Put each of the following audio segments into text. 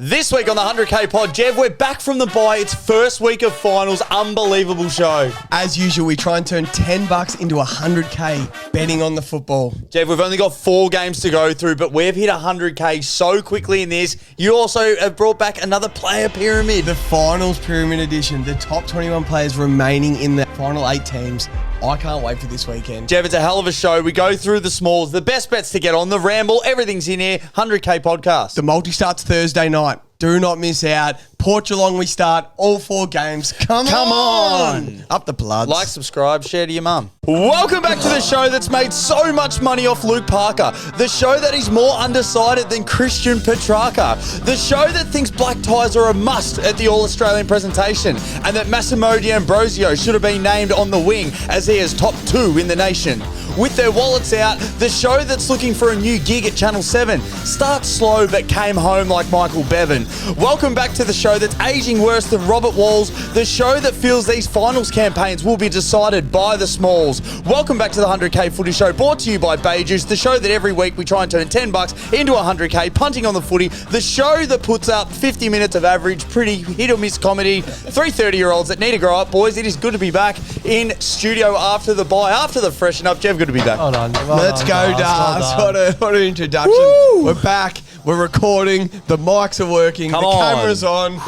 This week on the 100k pod, Jev, we're back from the bye. It's first week of finals. Unbelievable show. As usual, we try and turn $10 into 100k betting on the football. Jev, we've only got 4 games to go through, but we've hit 100k so quickly in this. You also have brought back another player pyramid. The finals pyramid edition, the top 21 players remaining in the final 8 teams. I can't wait for this weekend. Jev, it's a hell of a show. We go through the smalls, the best bets to get on, the ramble, everything's in here. 100k podcast. The multi starts Thursday night. Do not miss out. Port Geelong, we start all 4 games. Come on. Up the bloods. Like, subscribe, share to your mum. Welcome back to the show that's made so much money off Luke Parker. The show that is more undecided than Christian Petrarca. The show that thinks black ties are a must at the All-Australian presentation. And that Massimo D'Ambrosio should have been named on the wing as he is top 2 in the nation. With their wallets out, the show that's looking for a new gig at Channel 7. Starts slow but came home like Michael Bevan. Welcome back to the show that's aging worse than Robert Walls. The show that feels these finals campaigns will be decided by the smalls. Welcome back to the 100k footy show, brought to you by Bay Juice. The show that every week we try and turn $10 into 100k, punting on the footy. The show that puts up 50 minutes of average, pretty hit or miss comedy. 3 30-year-olds that need to grow up. Boys, it is good to be back in studio after the bye, after the freshen up. Jeff, good to be back. Hold on. Let's go, Dars. What an introduction. Woo! We're back. We're recording. The mics are working. Come the on. camera's on.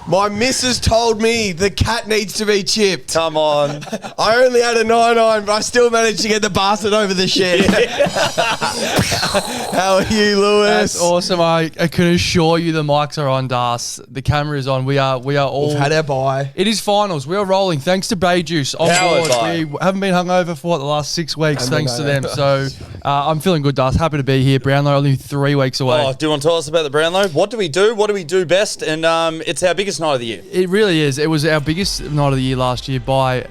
My missus told me the cat needs to be chipped. Come on. I only had a 9-9, but I still managed to get the bastard over the shed. How are you, Lewis? That's awesome. I can assure you the mics are on, Das. The camera is on. We are all... We've had our bye. It is finals. We are rolling. Thanks to Bay Juice on Powered board. by. We haven't been hungover for the last 6 weeks, thanks to them. hungover. So I'm feeling good, Das. Happy to be here. Brownlow only 3 weeks away. Oh, do you want to tell us about the Brownlow? What do we do? What do we do best? And it's our biggest night of the year. It really is. It was our biggest night of the year last year by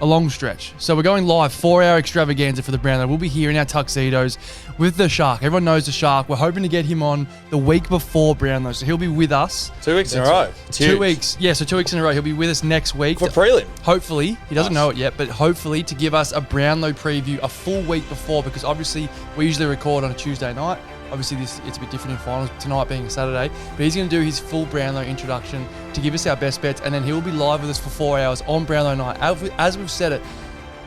a long stretch. So we're going live, 4-hour extravaganza for the Brownlow. We'll be here in our tuxedos with the Shark. Everyone knows the Shark. We're hoping to get him on the week before Brownlow. So he'll be with us. 2 weeks in a row. It's 2 huge. weeks. Yeah, so 2 weeks in a row. He'll be with us next week. For prelim. Hopefully. He doesn't Nice. know it yet, but hopefully to give us a Brownlow preview a full week before, because obviously we usually record on a Tuesday night. Obviously, it's a bit different in finals, tonight being a Saturday. But he's going to do his full Brownlow introduction to give us our best bets, and then he'll be live with us for 4 hours on Brownlow night. As we've said it,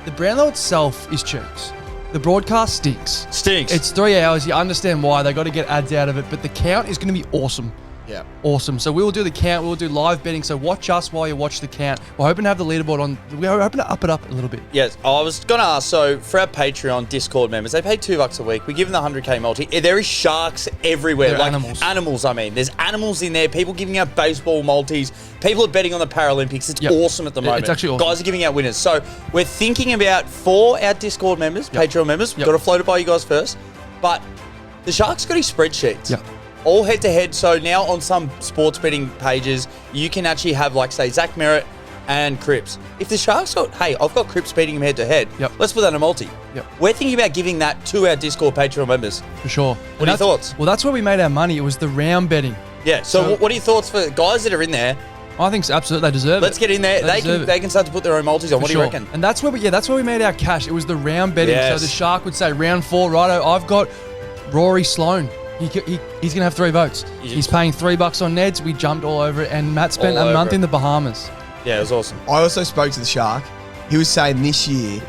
the Brownlow itself is cheeks. The broadcast stinks. Stinks. It's 3 hours. You understand why. They got to get ads out of it. But the count is going to be awesome. Yeah. Awesome. So we will do the count. We'll do live betting. So watch us while you watch the count. We're hoping to have the leaderboard on. We're hoping to up it up a little bit. Yes, I was going to ask, so for our Patreon Discord members, they pay $2 a week. We give them the 100k multi. There is sharks everywhere. They're like animals. Animals, I mean. There's animals in there. People giving out baseball multis. People are betting on the Paralympics. It's Yep. awesome at the moment. It's actually awesome. Guys are giving out winners. So we're thinking about, for our Discord members, Patreon members, we've got to float it by you guys first. But the Shark's got his spreadsheets. Yeah. All head-to-head. So now on some sports betting pages, you can actually have, like, say, Zach Merritt and Cripps. If the Sharks got, hey, I've got Cripps beating him head-to-head, Yep. let's put that in a multi. Yep. We're thinking about giving that to our Discord Patreon members. For sure. What are your thoughts? Well, that's where we made our money. It was the round betting. Yeah, so what are your thoughts for guys that are in there? I think absolutely they deserve it. Let's get in there. They can start to put their own multis on. For What do you sure. reckon? And that's where we made our cash. It was the round betting. Yes. So the Shark would say round 4, righto, I've got Rory Sloane. He's going to have 3 votes. Yeah. He's paying $3 on Neds. We jumped all over it, and Matt spent All a month over it. in the Bahamas. Yeah, it was awesome. I also spoke to the Shark. He was saying this year,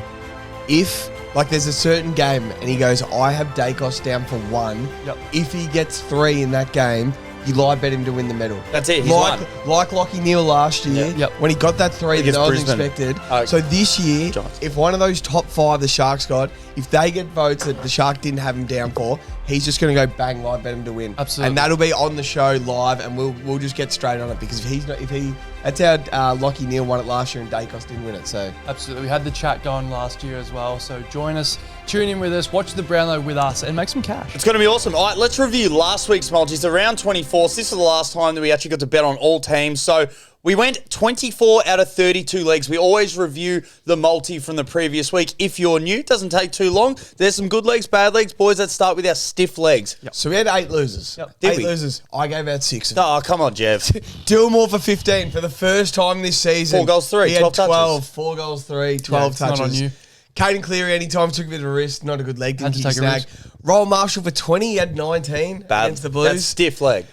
if, like, there's a certain game, and he goes, I have Dacos down for 1. Yep. If he gets 3 in that game, you live bet him to win the medal. That's it. He's like, won. like Lockie Neal last year, Yep. when he got that 3 that Against no one Brisbane. expected. So this year, Giants. if one of those top 5 the Sharks got, if they get votes that the Shark didn't have him down for, he's just going to go bang live bet him to win. Absolutely. And that'll be on the show live, and we'll just get straight on it, because that's how Lockie Neal won it last year and Dacos didn't win it. So Absolutely. We had the chat going last year as well. So join us, tune in with us, watch the Brownlow with us, and make some cash. It's going to be awesome. All right, let's review last week's multis. Around 24. This is the last time that we actually got to bet on all teams. So we went 24 out of 32 legs. We always review the multi from the previous week. If you're new, it doesn't take too long. There's some good legs, bad legs. Boys, let's start with our stiff legs. So we had 8 losers. Yep. Did 8 we? losers. I gave out 6 of them. Oh, come on, Jev. Dillmore for 15 for the first time this season. 4 goals, 3, He had 12 touches. 12, 4 goals, 3, 12 it's not touches. on you. Caden Cleary anytime took a bit of a risk. Not a good leg. Had Didn't to kick take a snag. Roll Marshall for 20. He had 19 Bad. against the Blues. That's stiff leg.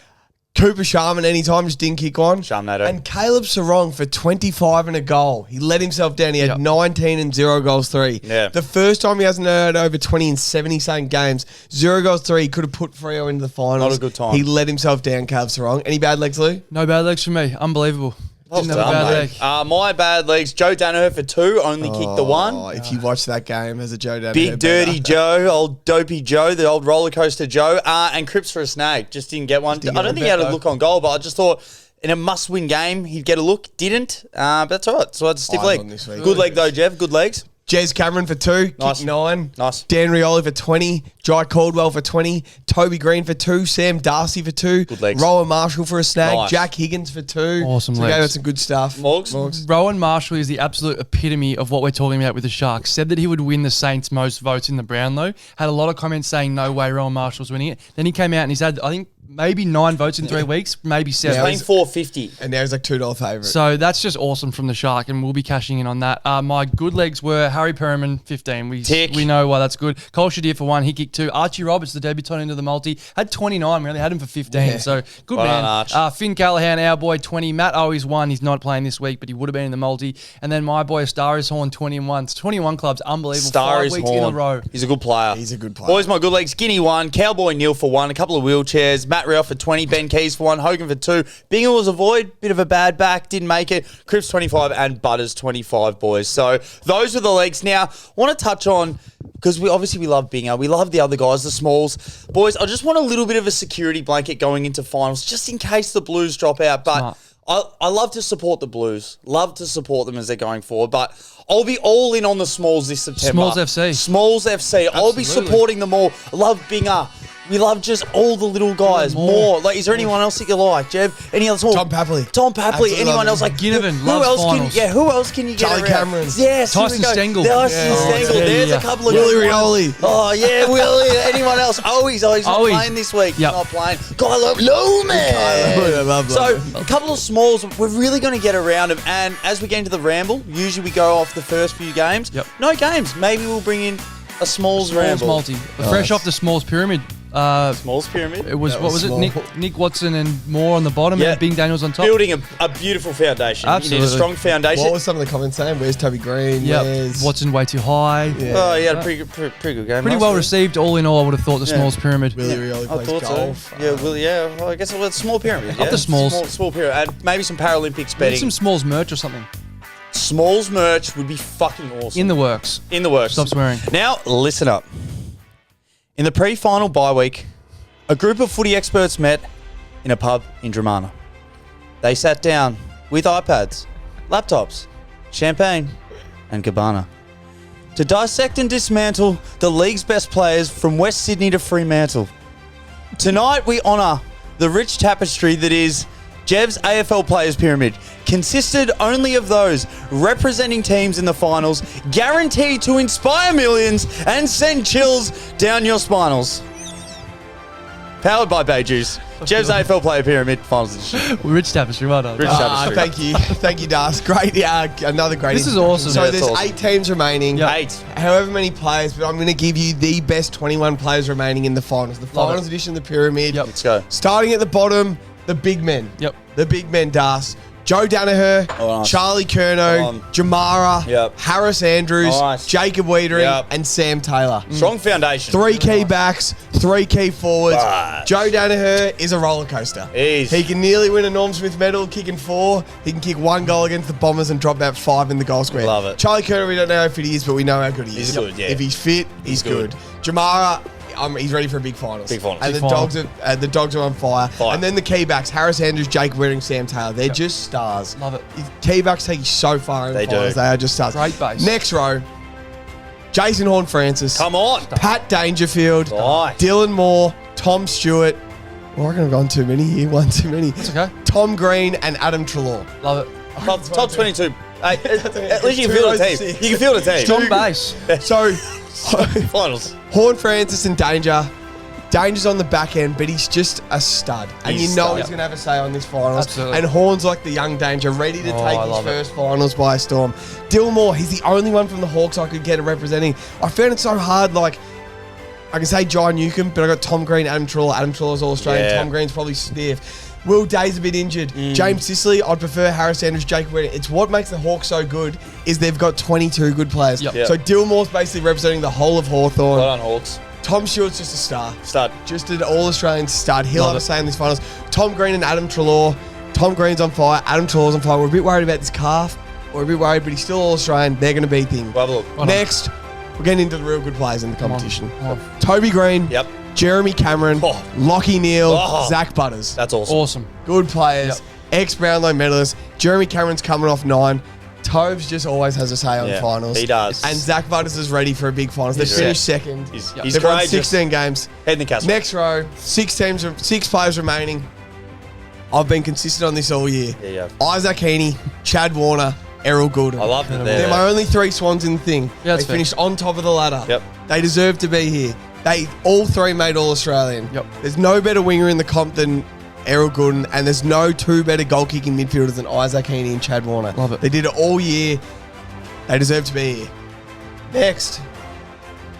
Cooper Sharman anytime, just didn't kick one. Sharmnado. And Caleb Sarong for 25 and a goal. He let himself down. He had 19 and 0 goals 3. Yeah. The first time he hasn't had over 20 in 70-something games. 0 goals 3. He could have put Freo into the finals. Not a good time. He let himself down, Caleb Sarong. Any bad legs, Lou? No bad legs for me. Unbelievable. Didn't have a bad leg. My bad legs. Joe Daniher for 2, only kicked the 1. If you watch that game as a Joe Daniher. Big dirty Joe, old dopey Joe, the old roller coaster Joe, and Cripps for a snag. Just didn't get one. I don't think he had a look on goal, but I just thought in a must-win game he'd get a look. Didn't, but that's all right. So it's a stiff leg. Good leg though, Jeff. Good legs. Jez Cameron for 2, Nice. kicked 9. Nice. Dan Rioli for 20. Jai Caldwell for 20. Toby Green for 2. Sam Darcy for 2. Good legs. Rowan Marshall for a snag. Nice. Jack Higgins for 2. Awesome so legs. we gave us some good stuff. Morgs. Rowan Marshall is the absolute epitome of what we're talking about with the Sharks. Said that he would win the Saints' most votes in the Brownlow. Had a lot of comments saying no way Rowan Marshall's winning it. Then he came out and he's had, I think, maybe 9 votes in 3 weeks, maybe 7. Paying $4.50. And now he's like $2 favourite. So that's just awesome from the Shark, and we'll be cashing in on that. My good legs were Harry Perriman, 15. We know why that's good. Cole Shadir for 1, he kicked 2. Archie Roberts, the debutant into the multi, had 29. We only had him for 15. Yeah. So good Well man. done, Arch. Finn Callahan, our boy, 20. Matt Owies 1. He's not playing this week, but he would have been in the multi. And then my boy Star is Horn, 20 and 1. 21 clubs, unbelievable. Star 5 is weeks in a Horn. row. He's a good player. He's a good player. Boys, my good legs. Skinny 1, Cowboy Neil for 1, a couple of wheelchairs. Matt Ralph for 20, Ben Keys for 1, Hogan for 2. Bingham was a void, bit of a bad back, didn't make it. Cripps 25 and Butters 25, boys. So those were the legs. Now, I want to touch on, because we love Binger. We love the other guys, the smalls. Boys, I just want a little bit of a security blanket going into finals, just in case the Blues drop out. But I love to support the Blues. Love to support them as they're going forward. But I'll be all in on the Smalls this September. Smalls FC. Smalls FC. I'll be supporting them all. I love Binger. We love just all the little guys. More. Like, is there anyone else that you like, Jeff? Any other small? Tom Papley. Absolutely anyone else? Like Ginnivan who loves else finals. who else can you get Charlie around? Cameron. Yes. Tyson Stengel. Tyson Stengel. There's a couple of Willie good ones. Rioli. Oh, yeah, Willie. Anyone else? He's not playing this week. Yep. He's not playing. Kylo Loman. I love So, a couple of smalls, we're really going to get around them. And as we get into the Ramble, usually we go off the first few games. Yep. No games. Maybe we'll bring in a Smalls Ramble. multi. Fresh off the Smalls Pyramid. Smalls Pyramid. It was, That what was was small. it? Nick Watson and Moore on the bottom, Yeah. and Bing Daniels on top. Building a beautiful foundation. You Absolutely. need a strong foundation. What was some of the comments saying? Where's Toby Green? Yeah, Where's... Watson way too high. Yeah. Oh, he had a pretty good game. Pretty last well week. received. All in all, I would have thought the Smalls Pyramid. Willie Rioli I plays thought golf. so. Yeah, well, I guess it's small pyramid. Up the Smalls. Small pyramid. And maybe some Paralympics Maybe betting. some Smalls merch or something Smalls merch would be fucking awesome. in the works. In the works. Stop swearing. Now, listen up. In the pre-final bye week, a group of footy experts met in a pub in Dramana. They sat down with iPads, laptops, champagne, and cabana to dissect and dismantle the league's best players from West Sydney to Fremantle. Tonight, we honour the rich tapestry that is Jev's AFL Players Pyramid, consisted only of those representing teams in the finals, guaranteed to inspire millions and send chills down your spinals. Powered by Bay Juice. Jev's AFL Player Pyramid, finals edition. Rich tapestry, well done. Rich tapestry. Thank you. Thank you, Das. Great. Another great. This is awesome. So Yeah, there's it's awesome. 8 teams remaining. Yep. 8. However many players, but I'm going to give you the best 21 players remaining in the finals. The Love finals it. edition of the pyramid. Yep. Let's go. Starting at the bottom, the big men. Yep. The big men, Das. Joe Daniher, Oh, nice. Charlie Curnow, On. Jamara, Yep. Harris Andrews, Nice. Jacob Wiedering, Yep. and Sam Taylor. Strong foundation. 3 key backs, 3 key forwards. Right. Joe Daniher is a roller coaster. He is. He can nearly win a Norm Smith medal, kicking 4. He can kick 1 goal against the Bombers and drop about 5 in the goal square. Love it. Charlie Curnow, we don't know how fit he is, but we know how good he is. He's good, yeah. If he's fit, he's good. Jamara, he's ready for a big finals. Big finals. And Big the finals. dogs are on fire. Fire. And then the key backs, Harris Andrews, Jake Wearing, Sam Taylor. They're just stars. Love it. Key backs take you so far in They the finals. do. They are just stars. Great base. Next row, Jason Horn-Francis. Come on. Pat Dangerfield, Nice. Dylan Moore, Tom Stewart. Oh, I reckon I've gone too many here. One too many. It's okay. Tom Green and Adam Trelaw. Love it. Top 22. Hey, at least you can feel the team. You can feel the team. Strong base. So, Finals. Horn-Francis and Danger. Danger's on the back end, but he's just a stud. And He's you know stud. he's going to have a say on this finals. Absolutely. And Horn's like the young Danger, ready to Oh, take I his love it. first finals by storm. Dillmore, he's the only one from the Hawks I could get it representing. I found it so hard, like, I can say John Newcomb, but I got Tom Green, Adam Trelaw. Adam Trelaw's All-Australian. Yeah. Tom Green's probably stiff. Will Day's a bit injured. James Sicily, I'd prefer Harris Andrews, Jacob Redding. It's what makes the Hawks so good is they've got 22 good players. Yep. So Dillmore's basically representing the whole of Hawthorn. Well done, Hawks. Tom Stewart's just a star. Stud. Just an all-Australian stud. He'll have a say in these finals. Tom Green and Adam Treloar. Tom Green's on fire. Adam Treloar's on fire. We're a bit worried about this calf. We're a bit worried, but he's still all-Australian. They're going to beat things. Well, look. Next, we're getting into the real good players in the competition. Come on. Toby Green. Yep. Jeremy Cameron. Oh. Lockie Neal. Oh. Zach Butters. That's awesome. Awesome. Good players. Ex-Brownlow medalists. Jeremy Cameron's coming off 9. Tobes just always has a say on finals. He does. And Zach Butters is ready for a big finals. They've finished second. He's They've won courageous. 16 games. Head in the castle. Next row, 6 players remaining. I've been consistent on this all year. Yeah. Isaac Heaney, Chad Warner, Errol Goulden. I love that. They're my only 3 swans in the thing. Yeah, they that's fair. finished on top of the ladder. Yep. They deserve to be here. They all 3 made All-Australian. Yep. There's no better winger in the comp than Errol Goulden, and there's no 2 better goal-kicking midfielders than Isaac Heaney and Chad Warner. Love it. They did it all year. They deserve to be here. Next,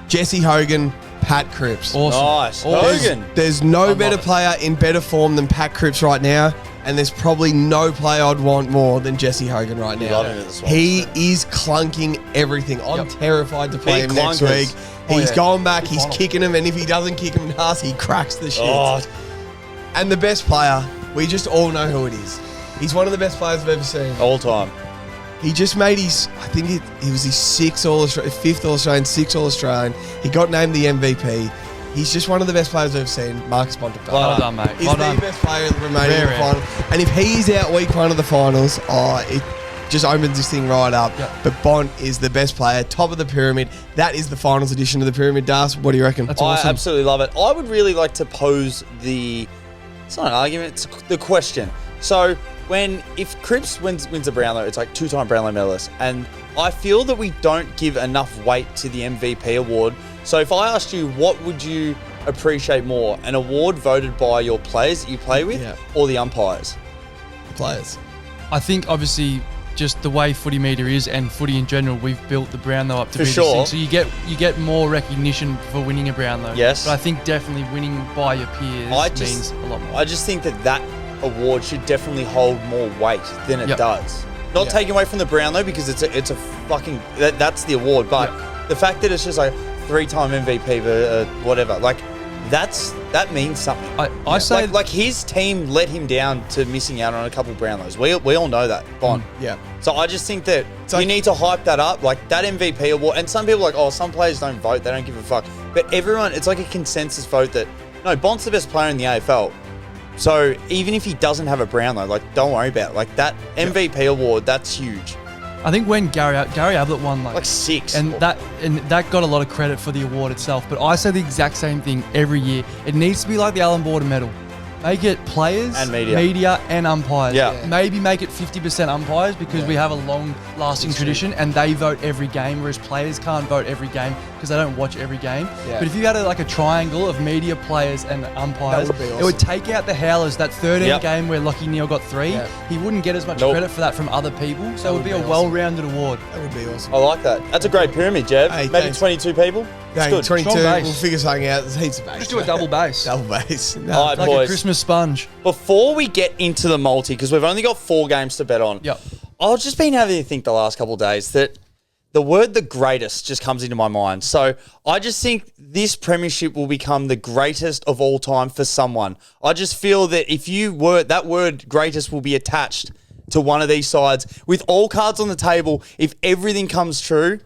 Jesse Hogan, Pat Cripps. Awesome. Nice. Awesome. Hogan. There's no love better it. player in better form than Pat Cripps right now, and there's probably no player I'd want more than Jesse Hogan right now. love him in the Swans. He is clunking everything. I'm Yep. terrified to play Big him next clunkers. week. He's yeah. going back, he's Final. kicking him, and if he doesn't kick him in ass, he cracks the shit. Oh, And the best player, we just all know who it is. He's one of the best players I've ever seen. all time. He just made his, I think it was his 5th All-Australian, 6th All-Australian. He got named the MVP. He's just one of the best players I've ever seen, Marcus Bontempelli. Well done, mate. He's Well the done. best player remaining in the Rare. final. And if he's out week 1 of the finals, it just opens this thing right up. Yep. But Bont is the best player, top of the pyramid. That is the finals edition of the pyramid, Das. What do you reckon? That's I awesome. absolutely love it. I would really like to pose it's not an argument, it's the question. So if Cripps wins a Brownlow, it's like 2-time Brownlow medalist, and I feel that we don't give enough weight to the MVP award. So if I asked you, what would you appreciate more, an award voted by your players that you play with, or the umpires? Players. I think obviously just the way footy media is and footy in general, we've built the Brownlow up to For be sure. this thing. So you get more recognition for winning a Brownlow. Yes. But I think definitely winning by your peers means a lot more. I just think that award should definitely hold more weight than it Yep. does. Not taking away from the Brownlow, because it's a fucking that's the award, but the fact that it's just like 3-time MVP, whatever, like that means something. I say like his team let him down to missing out on a couple Brownlows. We all know that, Bond. Yeah. So I just think that like- we need to hype that up, like that MVP award. And some people are like, oh, some players don't vote, they don't give a fuck. But everyone, it's like a consensus vote that no, Bond's the best player in the AFL. So even if he doesn't have a Brownlow, like don't worry about it. Like that MVP award, that's huge. I think when Gary Ablett won Like 6. and that got a lot of credit for the award itself. But I say the exact same thing every year. It needs to be like the Allen Border Medal. Make it players, And media. and umpires. Yeah. Maybe make it 50% umpires because we have a long-lasting tradition and they vote every game, whereas players can't vote every game because they don't watch every game. Yeah. But if you had a triangle of media, players, and umpires, That would be awesome. it would take out the howlers. That 13 Yep. game where Lockie Neal got 3, Yeah. he wouldn't get as much Nope. credit for that from other people. So it would be a would be well-rounded award. That would be awesome. I like that. That's a great pyramid, Jev. Hey, Maybe thanks. 22 people. Dang, It's good. 22, Strong base. we'll figure something out. There's heaps of base. Just do a double base. Double base. No. All right, Like boys. a Christmas sponge. Before we get into the multi, because we've only got 4 games to bet on, Yep. I've just been having to think the last couple of days that the word "the greatest" just comes into my mind. So I just think this premiership will become the greatest of all time for someone. I just feel that if that word "greatest" will be attached to one of these sides with all cards on the table. If everything comes true,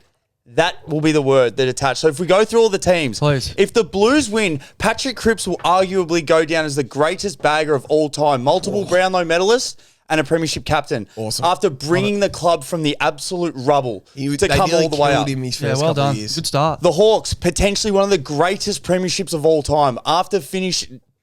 that will be the word that attached. So if we go through all the teams, Please. if the Blues win, Patrick Cripps will arguably go down as the greatest bagger of all time. Multiple Brownlow medalist and a premiership captain. Awesome. After bringing the club from the absolute rubble to They come nearly all the way killed up. him his Yeah, first well couple done. of years. Good start. The Hawks, potentially one of the greatest premierships of all time. After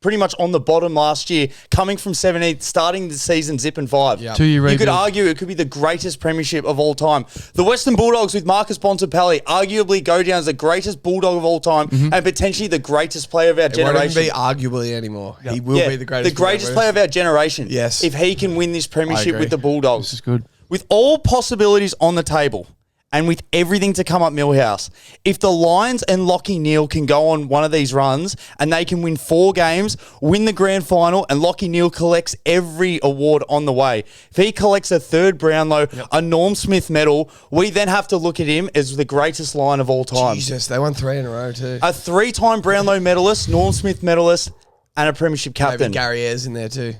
pretty much on the bottom last year, coming from 17th, starting the season zipping 5. Yeah. 2-year You could rebuild. argue it could be the greatest premiership of all time. The Western Bulldogs with Marcus Bontempelli arguably go down as the greatest Bulldog of all time and potentially the greatest player of our It won't even generation. be arguably anymore. He will be the greatest. player of our generation. Yes. If he can win this premiership agree. with the Bulldogs. This is good. With all possibilities on the table and with everything to come up Millhouse, if the Lions and Lockie Neal can go on one of these runs and they can win 4 games, win the grand final, and Lockie Neal collects every award on the way. If he collects a 3rd Brownlow, a Norm Smith medal, we then have to look at him as the greatest line of all time. Jesus, they won 3 in a row too. A 3-time Brownlow medalist, Norm Smith medalist, and a premiership captain. Maybe Gary Ayres in there too.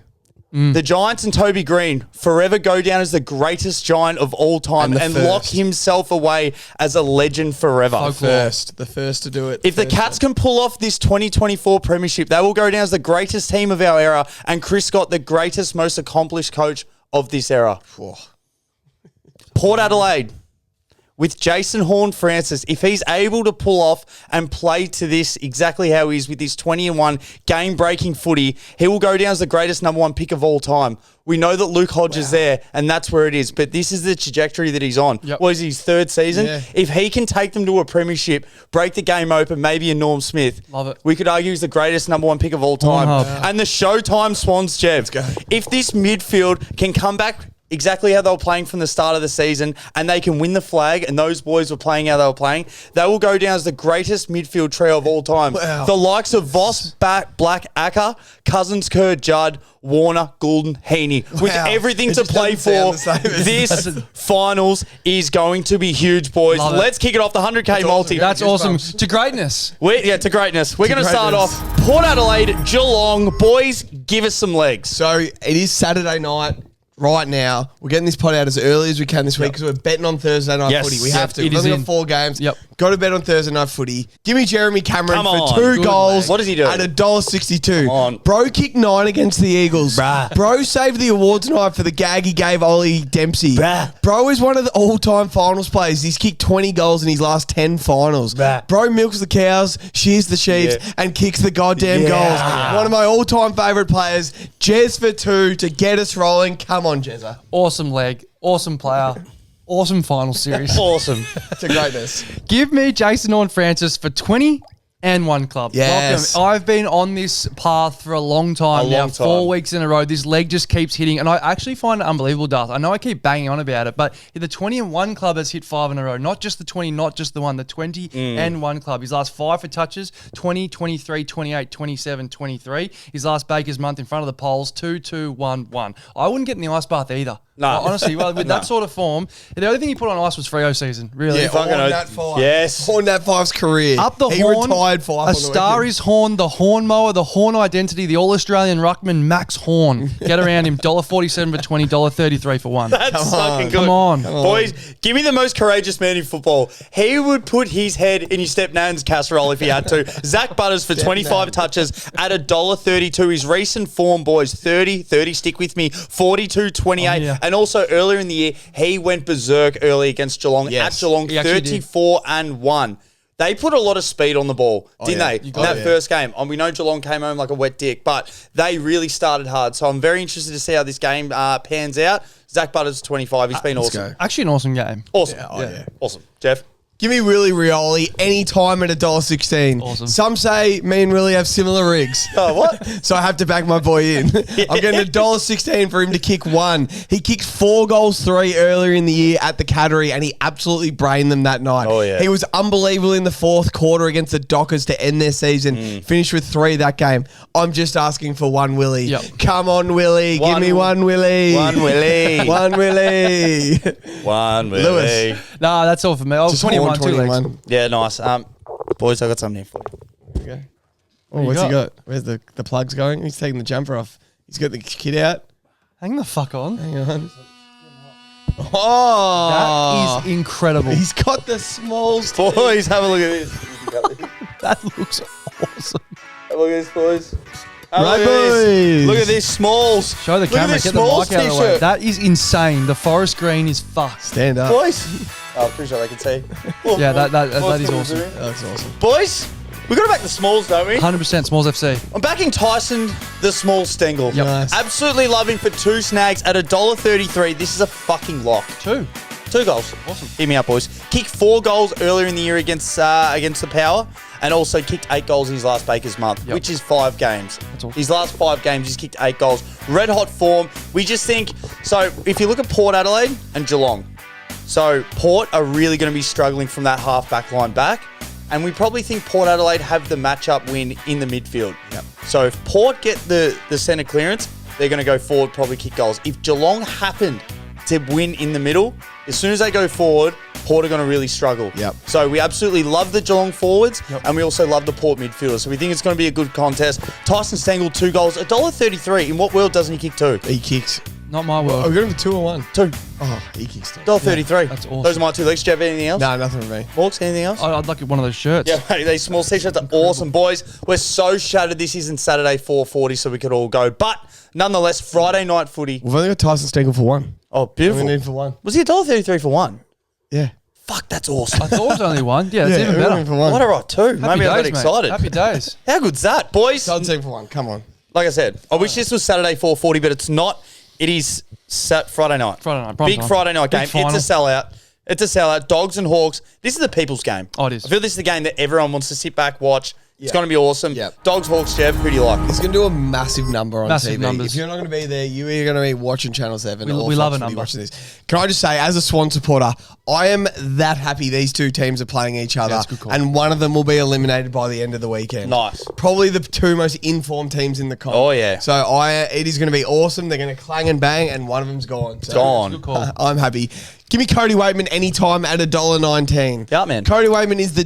The Giants and Toby Green forever go down as the greatest Giant of all time and lock himself away as a legend forever. The first to do it. If the Cats can pull off this 2024 premiership, they will go down as the greatest team of our era, and Chris Scott, the greatest, most accomplished coach of this era. Port Adelaide. With Jason Horne-Francis, if he's able to pull off and play to this exactly how he is with his 20-1 game-breaking footy, he will go down as the greatest number 1 pick of all time. We know that Luke Hodge is there, and that's where it is. But this is the trajectory that he's on. Yep. What is his 3rd season? Yeah. If he can take them to a premiership, break the game open, maybe a Norm Smith, Love it. we could argue he's the greatest number 1 pick of all time. And the Showtime Swans, Jev. If this midfield can come back exactly how they were playing from the start of the season, and they can win the flag, and those boys were playing how they were playing, they will go down as the greatest midfield trio of all time. Wow. The likes of Voss, Black, Acker, Cousins, Kerr, Judd, Warner, Goulden, Heaney. With everything to play for, this finals is going to be huge, boys. Let's kick it off. The 100K multi. That's awesome. To greatness. To greatness. We're going to start off Port Adelaide, Geelong. Boys, give us some legs. So it is Saturday night. Right now, we're getting this pod out as early as we can this week because we're betting on Thursday night footy. We have to. We've only got 4 games. Go to bet on Thursday night footy. Give me Jeremy Cameron for 2 goals. What does he do? At $1.62. Bro kicked 9 against the Eagles. Bro saved the awards night for the gag he gave Ollie Dempsey. Bro is one of the all-time finals players. He's kicked 20 goals in his last 10 finals. Bro milks the cows, shears the sheep, and kicks the goddamn goals. One of my all-time favourite players. Jez for 2 to get us rolling. Come on, Jezza. Awesome leg. Awesome player. Awesome final series. Awesome. To greatness. Give me Jason Horne-Francis for 20 and 1 club. Yes. Welcome. I've been on this path for a long time now. 4 weeks in a row. This leg just keeps hitting, and I actually find it unbelievable, Darth. I know I keep banging on about it, but the 20 and 1 club has hit 5 in a row. Not just the 20, not just the 1, the 20 and 1 club. His last 5 for touches, 20, 23, 28, 27, 23. His last Baker's month in front of the polls, 2, 2, 1, 1. I wouldn't get in the ice bath either. No. Honestly, with that sort of form, the only thing he put on ice was Freo season, really. Yeah, Horn Nat 5. Yes. Horn Nat 5's career. Up the he Horn. Retired 5 on A the star weekend. is Horn, the Horn mower, the Horn identity, the All-Australian ruckman, Max Horn. Get around him, $1.47 for 20, $1.33 for 1. That's fucking good. Come on. Boys, give me the most courageous man in football. He would put his head in his stepnan's casserole if he had to. Zach Butters for 25 touches at $1.32. His recent form, boys, 30, stick with me, 42, 28. And also earlier in the year, he went berserk early against Geelong. At Geelong, 34 and 1. They put a lot of speed on the ball, didn't they? In that first game. We know Geelong came home like a wet dick, but they really started hard. So I'm very interested to see how this game pans out. Zach Butters, 25. He's been awesome. Actually, an awesome game. Awesome. Awesome. Jeff? Give me Willie Rioli anytime at $1.16. Awesome. Some say me and Willie have similar rigs. Oh, what? So I have to back my boy in. I'm getting $1.16 for him to kick 1. He kicked 4 goals 3 earlier in the year at the Cattery, and he absolutely brained them that night. Oh, yeah. He was unbelievable in the 4th quarter against the Dockers to end their season. Finished with 3 that game. I'm just asking for 1 Willie. Come on, Willie. Give me 1 Willie. 1 Willie. 1 Willie. 1 Willie. Lewis. Nah, that's all for me. I was Just 21, Horn, 2 legs. 21. Yeah, nice. Boys, I got something here for you. Okay. Oh, what's he got? Where's the plugs going? He's taking the jumper off. He's got the kit out. Hang the fuck on. Hang on. Oh, That is incredible. he's got the smalls. Boys, have a look at this. That looks awesome. Have a look at this, boys. Right, boys. Look at this, Smalls. Show the Look at camera. this Get the Smalls mic out of the way. t-shirt. That is insane. The forest green is fucked. Stand up. Boys. Oh, pretty sure they can see. Yeah, that is awesome. That looks awesome. Boys, we got to back the Smalls, don't we? 100% Smalls FC. I'm backing Tyson, the small Stengel. Yep. Nice. Absolutely love him for 2 snags at $1.33. This is a fucking lock. 2. 2 goals. Awesome. Hear me out, boys. Kicked 4 goals earlier in the year against the Power, and also kicked 8 goals in his last Baker's month, which is 5 games. That's awesome. His last 5 games, he's kicked 8 goals. Red hot form. We just think, so if you look at Port Adelaide and Geelong, So Port are really going to be struggling from that half-back line back. And we probably think Port Adelaide have the matchup win in the midfield. Yep. So if Port get the centre clearance, they're going to go forward, probably kick goals. If Geelong happened to win in the middle, as soon as they go forward, Port are going to really struggle. Yep. So we absolutely love the Geelong forwards, and we also love the Port midfielders. So we think it's going to be a good contest. Tyson Stengel, 2 goals, $1.33. In what world doesn't he kick 2? He kicks. Not my Oh, world. we got him for 2 or 1. 2. Oh, he kicks 2. $1.33. That's awesome. Those are my 2 legs. Do you have anything else? No, nothing for me. Morks, anything else? I'd like one of those shirts. Yeah, mate, these small t-shirts are awesome, boys. We're so shattered this isn't Saturday 4:40, so we could all go. But nonetheless, Friday night footy. We've only got Tyson Stengel for 1. Oh, beautiful. We need for 1. Was he $1.33 for 1? Yeah. Fuck, that's awesome. I thought it was only one. Yeah, it's even we're better. only for 1. What a right, 2. Happy Maybe I got days, mate. excited. Happy days. How good's that, boys? Tyson Stengel for 1. Come on. Like I said, I wish this was Saturday 4:40, but it's not. It is Friday night. Friday night, prime Big time. Friday night Big game. final. It's a sellout. It's a sellout. Dogs and Hawks. This is the people's game. Oh, it is. I feel this is the game that everyone wants to sit back, watch. It's Yeah. going to be awesome. Yep. Dogs, Hawks, Jeff, who do you like? It's going to do a massive number on Massive TV. numbers. If you're not going to be there, you're either going to be watching Channel 7 or we love Fox a will be number. watching this. Can I just say, as a Swan supporter, I am that happy these 2 teams are playing each other, it's a good call. and one of them will be eliminated by the end of the weekend. Nice. Probably the 2 most informed teams in the comp. Oh, yeah. So it is going to be awesome. They're going to clang and bang, and one of them's gone. So Gone. Good call. I'm happy. Give me Cody Waitman anytime at $1.19. Yeah, man. Cody Waitman is the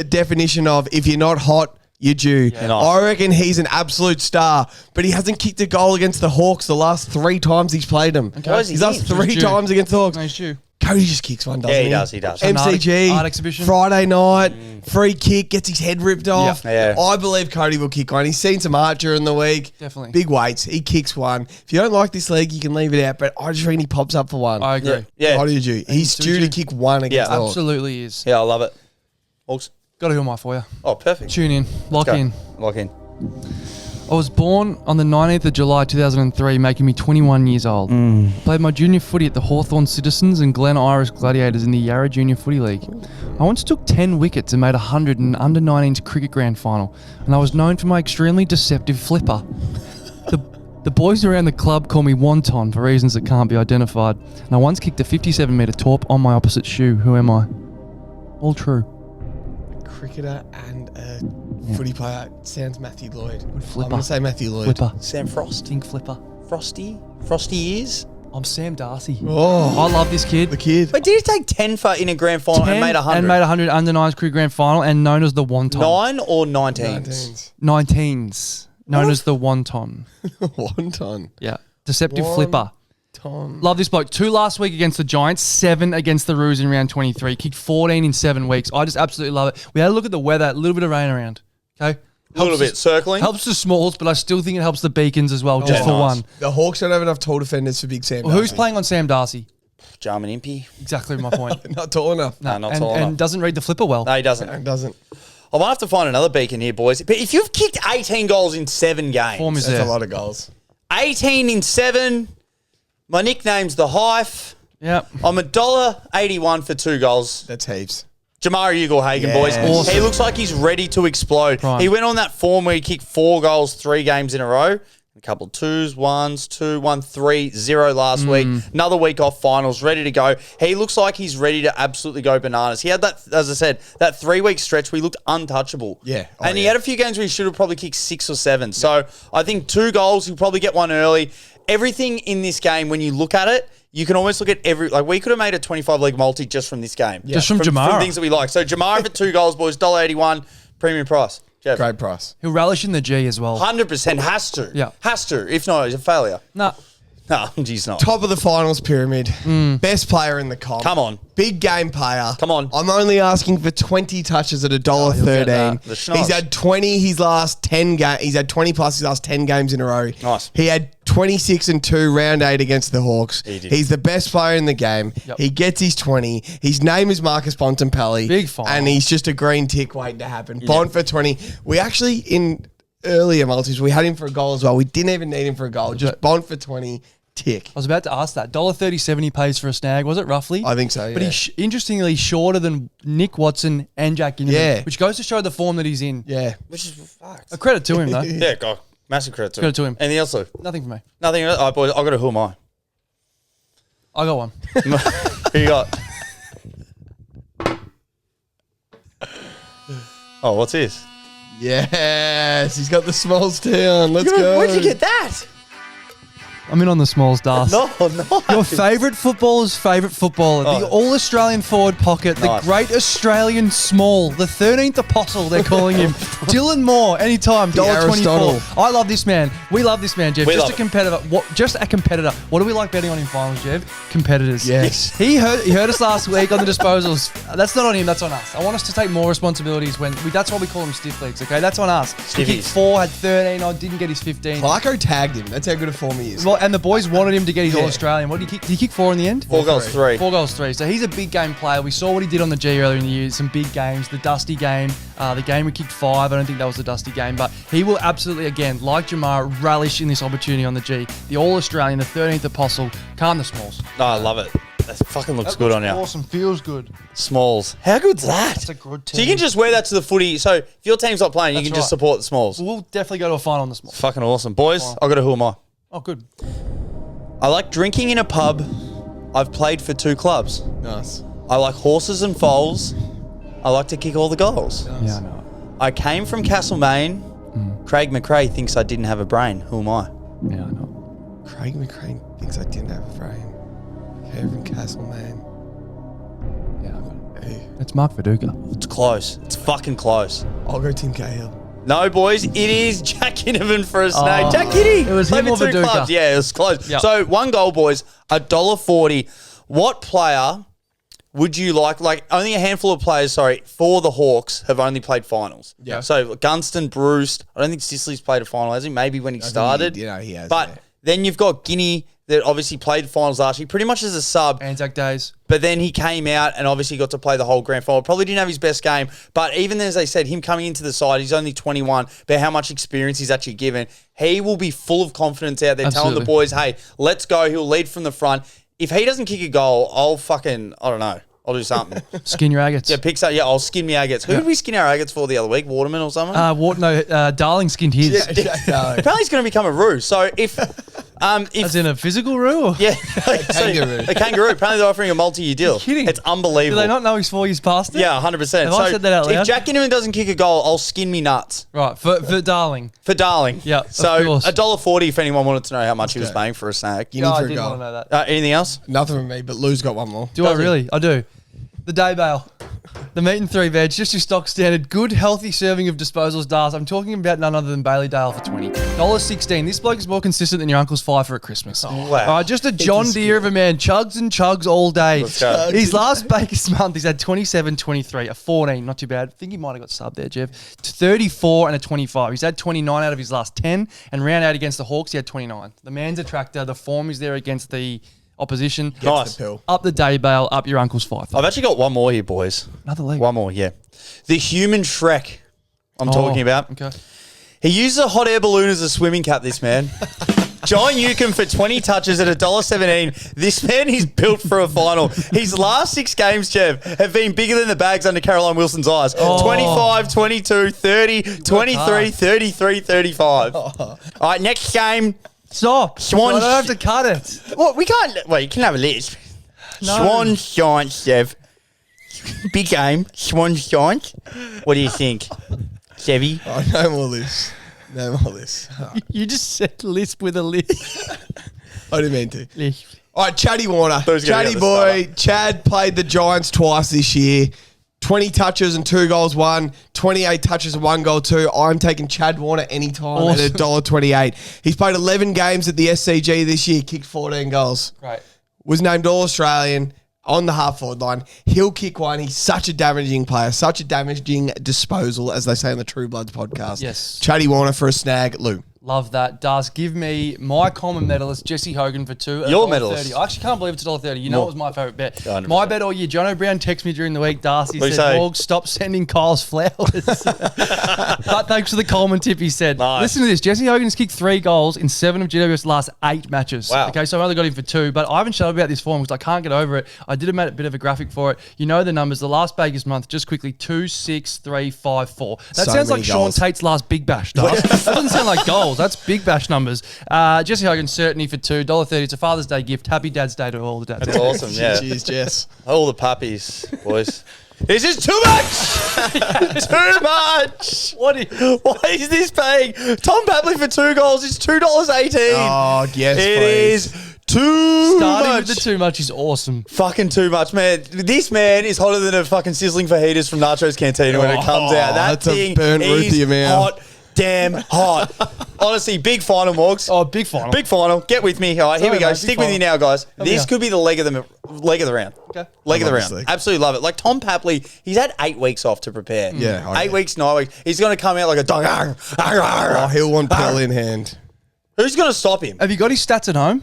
definition of if you're not hot, you're due. Nice. I reckon he's an absolute star, but he hasn't kicked a goal against the Hawks the last 3 times he's played them. Why is he He's lost in? 3 He's due. times against the Hawks. Nice you. Cody just kicks one, doesn't Yeah, he? he does. MCG, Art exhibition. Friday night, free kick, gets his head ripped off. Yeah. I believe Cody will kick one. He's seen some art during the week. Definitely. Big weights. He kicks one. If you don't like this league, you can leave it out, but I just reckon he pops up for one. I agree. Yeah. What did you? He's due to kick one against the Hawks. Absolutely is. Yeah, I love it. Hawks. Got a who am I for you? Oh, perfect. Tune in. Lock Go. in. Lock in. I was born on the 19th of July 2003, making me 21 years old. Played my junior footy at the Hawthorn Citizens and Glen Iris Gladiators in the Yarra Junior Footy League. I once took 10 wickets and made 100 in an under-19s cricket grand final, and I was known for my extremely deceptive flipper. The boys around the club call me Wonton for reasons that can't be identified, and I once kicked a 57-metre torp on my opposite shoe. Who am I? All true. Cricketer and a footy player. Sounds Matthew Lloyd. flipper. I'm going to say Matthew Lloyd. Flipper. Sam Frost. Think flipper. Frosty ears. I'm Sam Darcy. Oh, I love this kid. the kid. Wait, did he take 10 for in a grand final and made 100? And made 100 under 9s cricket grand final and known as the Wonton. 9 or 19s? 19s. 19s. Known as the Wonton. Wonton. Yeah. Deceptive flipper. Ton. Love this bloke. 2 last week against the Giants, 7 against the Roos in round 23. Kicked 14 in 7 weeks. I just absolutely love it. We had a look at the weather, a little bit of rain around. Okay? A little bit. Circling. Helps the smalls, but I still think it helps the Beacons as well, just for nice. one. The Hawks don't have enough tall defenders for Big Sam. Well, who's Darcy. playing on Sam Darcy? Jarman Impey. Exactly my point. Not tall enough. No, not and, tall enough. and doesn't read the flipper well. No, he doesn't. It doesn't. I might have to find another beacon here, boys. But if you've kicked 18 goals in 7 games, Form is That's there. a lot of goals. 18 in 7, my nickname's The Hive. Yep. I'm $1.81 for 2 goals. That's heaps. Jamari Ugle-Hagen, Yes. boys. Awesome. He looks like he's ready to explode. Prime. He went on that form where he kicked 4 goals 3 games in a row. A couple of 2s, 1s, 2, 1, 3, 0 last week. Another week off finals, ready to go. He looks like he's ready to absolutely go bananas. He had that, as I said, that 3-week stretch where he looked untouchable. Yeah. Oh, and he yeah. had a few games where he should have probably kicked 6 or 7. So I think 2 goals, he'll probably get one early. Everything in this game, when you look at it, you can almost look at we could have made a 25-leg multi just from this game. Just from Jamara. From things that we like. So Jamara for 2 goals, boys, $1.81, premium price. Jeff. Great price. He'll relish in the G as well. 100% has to. Yeah. Has to. If not, he's a failure. Nah. No, he's not. Top of the finals pyramid. Best player in the comp. Come on. Big game player. Come on. I'm only asking for 20 touches at $1.13. that. The schnoz. He's had 20 his last 10 games. He's had 20 plus his last 10 games in a row. Nice. He had 26 and 2 round 8 against the Hawks. He did. He's the best player in the game. Yep. He gets his 20. His name is Marcus Bontempelli. Big final. And he's just a green tick waiting to happen. Bond for 20. We actually, in earlier multis, we had him for a goal as well. We didn't even need him for a goal. Just Bond for 20. Tick. I was about to ask that. $1.37 he pays for a snag, was it roughly? I think so, But yeah. he's interestingly shorter than Nick Watson and Jack Ginnivan, Yeah. which goes to show the form that he's in. Yeah. Which is fucked. A credit to him, though. Yeah, go. Massive credit to him. Credit to him. Anything else, though? Nothing for me. Nothing else? All right, boys, I've got a who am I? I got one. Who you got? Oh, what's this? Yes, he's got the smalls down. Let's go. Where'd you get that? I'm in on the smalls, Das. No, no. Your favourite footballer's favourite footballer, the All-Australian forward pocket, the great Australian small, the 13th apostle, they're calling him. Dylan Moore, anytime, $1.24. I love this man. We love this man, Jeff. Just a competitor. Just a competitor. What do we like betting on in finals, Jeff? Competitors. Yes. He heard us last week on the disposals. That's not on him, that's on us. I want us to take more responsibilities that's why we call them stiff leagues, okay? That's on us. He kicked 4, had 13, I didn't get his 15. Clarko tagged him. That's how good a form he is. Well, and the boys wanted him to get his All-Australian. What did he kick? Did he kick 4 in the end? 4 goals, 3. 4 goals, 3. So he's a big game player. We saw what he did on the G earlier in the year. Some big games. The Dusty game. The game we kicked 5. I don't think that was the Dusty game. But he will absolutely, again, like Jamar, relish in this opportunity on the G. The All-Australian, the 13th apostle. Calm the smalls. No, I love it. That fucking looks good on you. Awesome. Feels good. Smalls. How good's that? That's a good team. So you can just wear that to the footy. So if your team's not playing, you can just support the smalls. We'll definitely go to a final on the smalls. Fucking awesome. Boys, I got a who am I? Oh, good. I like drinking in a pub. I've played for 2 clubs. Nice. I like horses and foals. I like to kick all the goals. Nice. Yeah, I know. I came from Castlemaine. Craig McRae thinks I didn't have a brain. Who am I? Yeah, I know. Craig McRae thinks I didn't have a frame. Okay, from Castlemaine. Yeah, I got it. Hey, It's Mark Viduka. It's close. It's fucking close. I'll go Tim Cahill. No, boys, it is Jack Ginnivan for a snag. Jack Giddy. It was Played him for or 2 Viduka. clubs. Yeah, it was close. Yep. So 1 goal, boys, $1.40. What player would you like? Like only a handful of players, for the Hawks have only played finals. Yeah. So Gunston, Bruce, I don't think Sicily's played a final, has he? Maybe when he started. He has. But yeah. then you've got Guinea that obviously played finals last year, pretty much as a sub. Anzac days. But then he came out and obviously got to play the whole grand final. Probably didn't have his best game. But even as they said, him coming into the side, he's only 21, but how much experience he's actually given. He will be full of confidence out there telling the boys, hey, let's go. He'll lead from the front. If he doesn't kick a goal, I'll I'll do something. Skin your agates. Yeah, I'll skin my agates. Who did we skin our agates for the other week? Waterman or something? Darling skinned his. Apparently he's going to become a roo. So if As in a physical roo? Or? Yeah. Kangaroo. A kangaroo. Apparently they're offering a multi-year deal. You're kidding. It's Do unbelievable. they not know he's 4 years past it? Yeah, 100%. Have I said that out loud? If Jack Ginnivan doesn't kick a goal, I'll skin me nuts. Right, for Darling. For Darling. Yeah, of So course. $1.40 if anyone wanted to know how much he was Okay. paying for a snack. Guinea Yeah, I for a did goal. want to know that. Anything else? Nothing from me, but Lou's got one more. Do I really? I do. The day bale. The meat and 3 veg, just your stock standard, good, healthy serving of disposals, Dars. I'm talking about none other than Bailey Dale for $20.16. This bloke is more consistent than your uncle's fiver at Christmas. Wow. Just a John Deere of a man. Chugs and chugs all day. Let's go. His last Baker's month, he's had 27, 23, a 14. Not too bad. I think he might have got subbed there, Jeff. 34 and a 25. He's had 29 out of his last 10. And round out against the Hawks, he had 29. The man's a tractor. The form is there against the opposition. Nice. The pill. Up the day bale, up your uncle's five. I've actually got one more here, boys. Another leg. One more, yeah. The human Shrek I'm talking about. Okay. He uses a hot air balloon as a swimming cap, this man. John Newcomb for 20 touches at $1.17. This man is built for a final. His last 6 games, Jeff, have been bigger than the bags under Caroline Wilson's eyes. 25, 22, 30, 23, 33, 35. All right, next game. Stop. Swan- I don't have to cut it. What? We can't. Well, you can have a list. No. Swan Giants, Jeff. Big game. Swan Giants. What do you think, Chevy? Oh, no more lists. No more lists. You just said lisp with a lisp. I didn't mean to. Lisp. All right, Chatty Warner. was gonna Chatty get the boy. starter. Chad played the Giants twice this year. 20 touches and 2 goals, 1. 28 touches and 1 goal, 2. I'm taking Chad Warner anytime Awesome. at $1.28. He's played 11 games at the SCG this year, kicked 14 goals. Great. Was named All-Australian on the half-forward line. He'll kick one. He's such a damaging player, such a damaging disposal, as they say on the True Bloods podcast. Yes. Chatty Warner for a snag. Lou. Love that. Does give me my common medalist, Jesse Hogan, for 2. Your $1.30. medalist. I actually can't believe it's $1.30. You know More. it was my favourite bet. 100%. My bet all year. Jono Brown texted me during the week. Darcy What'd he said, say? Morg, stop sending Kyle's flowers. But thanks for the Coleman tip, he said. Nice. Listen to this. Jesse Hogan has kicked 3 goals in 7 of GWS' last 8 matches. Wow. Okay, so I only got him for 2. But I haven't shut up about this form because I can't get over it. I did a bit of a graphic for it. You know the numbers. The last Vegas month, just quickly, 2, 6, 3, 5, 4. That So sounds like many Sean goals. Tate's last Big Bash, does. That doesn't sound like goals. goals. That's big bash numbers. Jesse Hogan, certainty for $2. $1.30. It's a Father's Day gift. Happy Dad's Day to all the dads. That's awesome, yeah. Cheers, Jess. All the puppies, boys. This is too much! Too much! Why is this paying Tom Papley for 2 goals? It's $2.18. Oh, yes, It please. is too Starting much. with the too much is awesome. Fucking too much, man. This man is hotter than a fucking sizzling fajitas from Nacho's Cantina when it comes out. That that's a thing burnt root is to your mouth. hot, damn hot. Honestly, big final, Morgs. Oh, big final. Big final. Get with me. All right, here we Sorry, go. mate, big Stick with final. you now, guys. This go. could be the leg of the round. Okay. Leg of the love round. this league. Absolutely love it. Like Tom Papley, he's had 8 weeks off to prepare. Yeah, oh, 8 yeah. weeks, 9 weeks. He's going to come out like a dog. Oh, he'll want pill in hand. Who's going to stop him? Have you got his stats at home?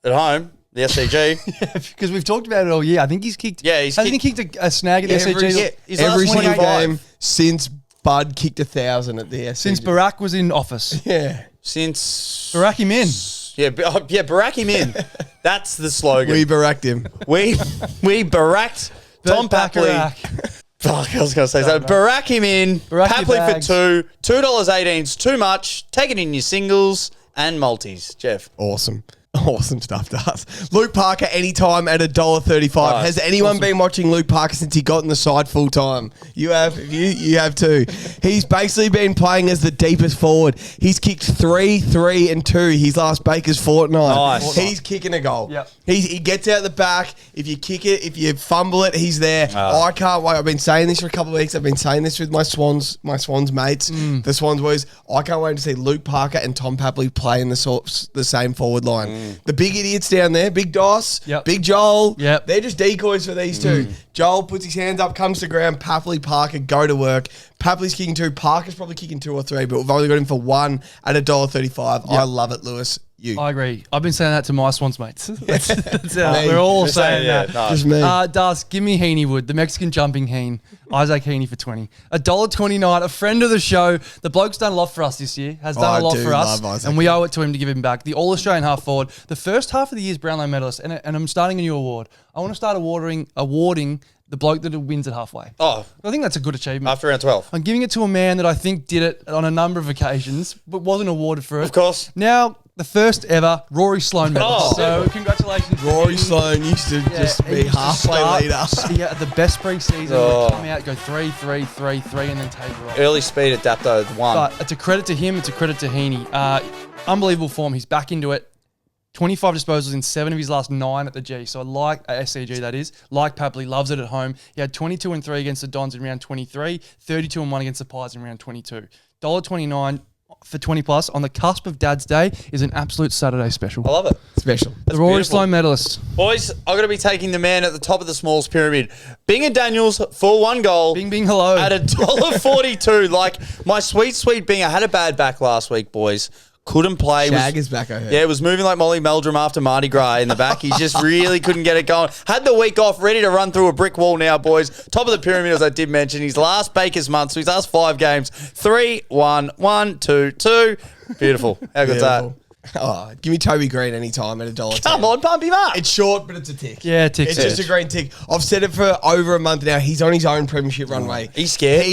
At home, the SCG. Because we've talked about it all year. I think he's kicked. Yeah, he's hasn't he kicked a snag at the Every, SCG? his every last single 25. game since Bud kicked 1,000 at the SCG. Since Barack was in office. Yeah. Since... Barack him in. Yeah, barack him in. That's the slogan. We baracked him. We baracked Tom Papley. Barack. Fuck, I was going to say so. Barack him in. Barack your Papley bags. for $2.18's too much. Take it in your singles and multis. Jeff. Awesome. Awesome stuff, does. Luke Parker anytime at $1.35. Nice. Has anyone been watching Luke Parker since he got in the side full time? You have. You have too. He's basically been playing as the deepest forward. He's kicked 3, 3, and 2 his last Baker's fortnight. Nice. He's kicking a goal. Yep. He gets out the back. If you kick it, if you fumble it, he's there. I can't wait. I've been saying this for a couple of weeks. I've been saying this with my Swans mates, the Swans boys. I can't wait to see Luke Parker and Tom Papley play in the same forward line. The big idiots down there, Big Doss, Yep. Big Joel, Yep. they're just decoys for these two. Joel puts his hands up, comes to ground, Papley, Parker, go to work. Papley's kicking 2, Parker's probably kicking 2 or 3, but we've only got him for 1 at $1.35. I love it, Lewis. You. I agree. I've been saying that to my Swans mates. That's Me. we're all Just saying yeah, that. no. Just me. Das, give me Heaney Wood, the Mexican jumping Heen. Isaac Heaney for 20. $1.29, a friend of the show. The bloke's done a lot for us this year, has done I a lot do for us, love Isaac and we owe it to him to give him back. The All-Australian half forward, the first half of the year's Brownlow medalist, and I'm starting a new award. I want to start awarding the bloke that wins at halfway. Oh, I think that's a good achievement. after round 12. I'm giving it to a man that I think did it on a number of occasions, but wasn't awarded for it. Of course. Now, the first ever Rory Sloane medalist. Oh. So, congratulations. Rory Sloane used to just he be used to halfway start- leader. Yeah, the best pre-season. Oh. Come out, go 3, 3, 3, 3, and then take it off. Early speed at Dapto 1. But it's a credit to him. It's a credit to Heaney. Unbelievable form. He's back into it. 25 disposals in 7 of his last 9 at the G. So I like SCG, that is. Like Papley, loves it at home. He had 22 and 3 against the Dons in round 23, 32 and 1 against the Pies in round 22. $1.29 for 20 plus on the cusp of Dad's Day is an absolute Saturday special. I love it. Special. The Rory beautiful. Sloane medalist. Boys, I'm going to be taking the man at the top of the smalls pyramid. Bing and Daniels for 1 goal. Bing, bing, hello. At $1.42. Like, my sweet Bing. I had a bad back last week, boys. Couldn't play. Shag is back, I heard. Yeah, it was moving like Molly Meldrum after Mardi Gras in the back. He just really couldn't get it going. Had the week off, ready to run through a brick wall now, boys. Top of the pyramid, as I did mention. His last Baker's month, so his last 5 games. 3, 1, 1, 2, 2. Beautiful. How good's that? Beautiful. Oh, give me Toby Green anytime at $1.10. Come on, pump him up. It's short, but it's a tick. Yeah, tick. It's just a green tick. I've said it for over a month now. He's on his own premiership runway. He's scared.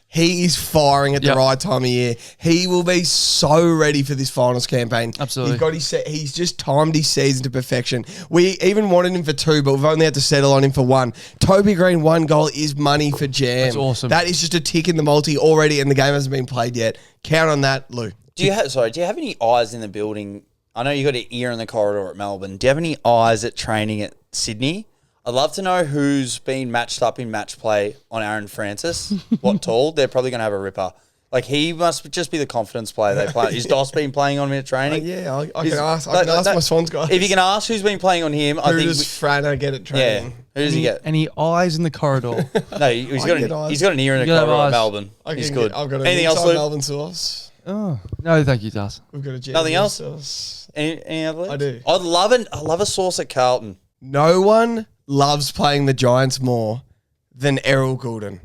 He is firing at Yep. the right time of year. He will be so ready for this finals campaign. Absolutely. He's just timed his season to perfection. We even wanted him for 2, but we've only had to settle on him for 1. Toby Green 1 goal is money for Jam. That's awesome. That is just a tick in the multi already, and the game hasn't been played yet. Count on that, Lou. Do you have any eyes in the building? I know you got an ear in the corridor at Melbourne. Do you have any eyes at training at Sydney? I'd love to know who's been matched up in match play on Aaron Francis. What tall? They're probably going to have a ripper. Like, he must just be the confidence player they play. Is Doss been playing on him at training? I can ask my Swans guys. If you can ask who's been playing on him, I Who think. does Frano get at Yeah. training? Who does he get? Any eyes in the corridor? No, he's got an ear in the You gotta have corridor at eyes. Melbourne. He's good. I've got an Anything else, inside Luke? Melbourne sauce. Oh, no, thank you, Das. We've got a Jam Nothing else? sauce. Any other? I do. I love a sauce at Carlton. No one loves playing the Giants more than Errol Goulden.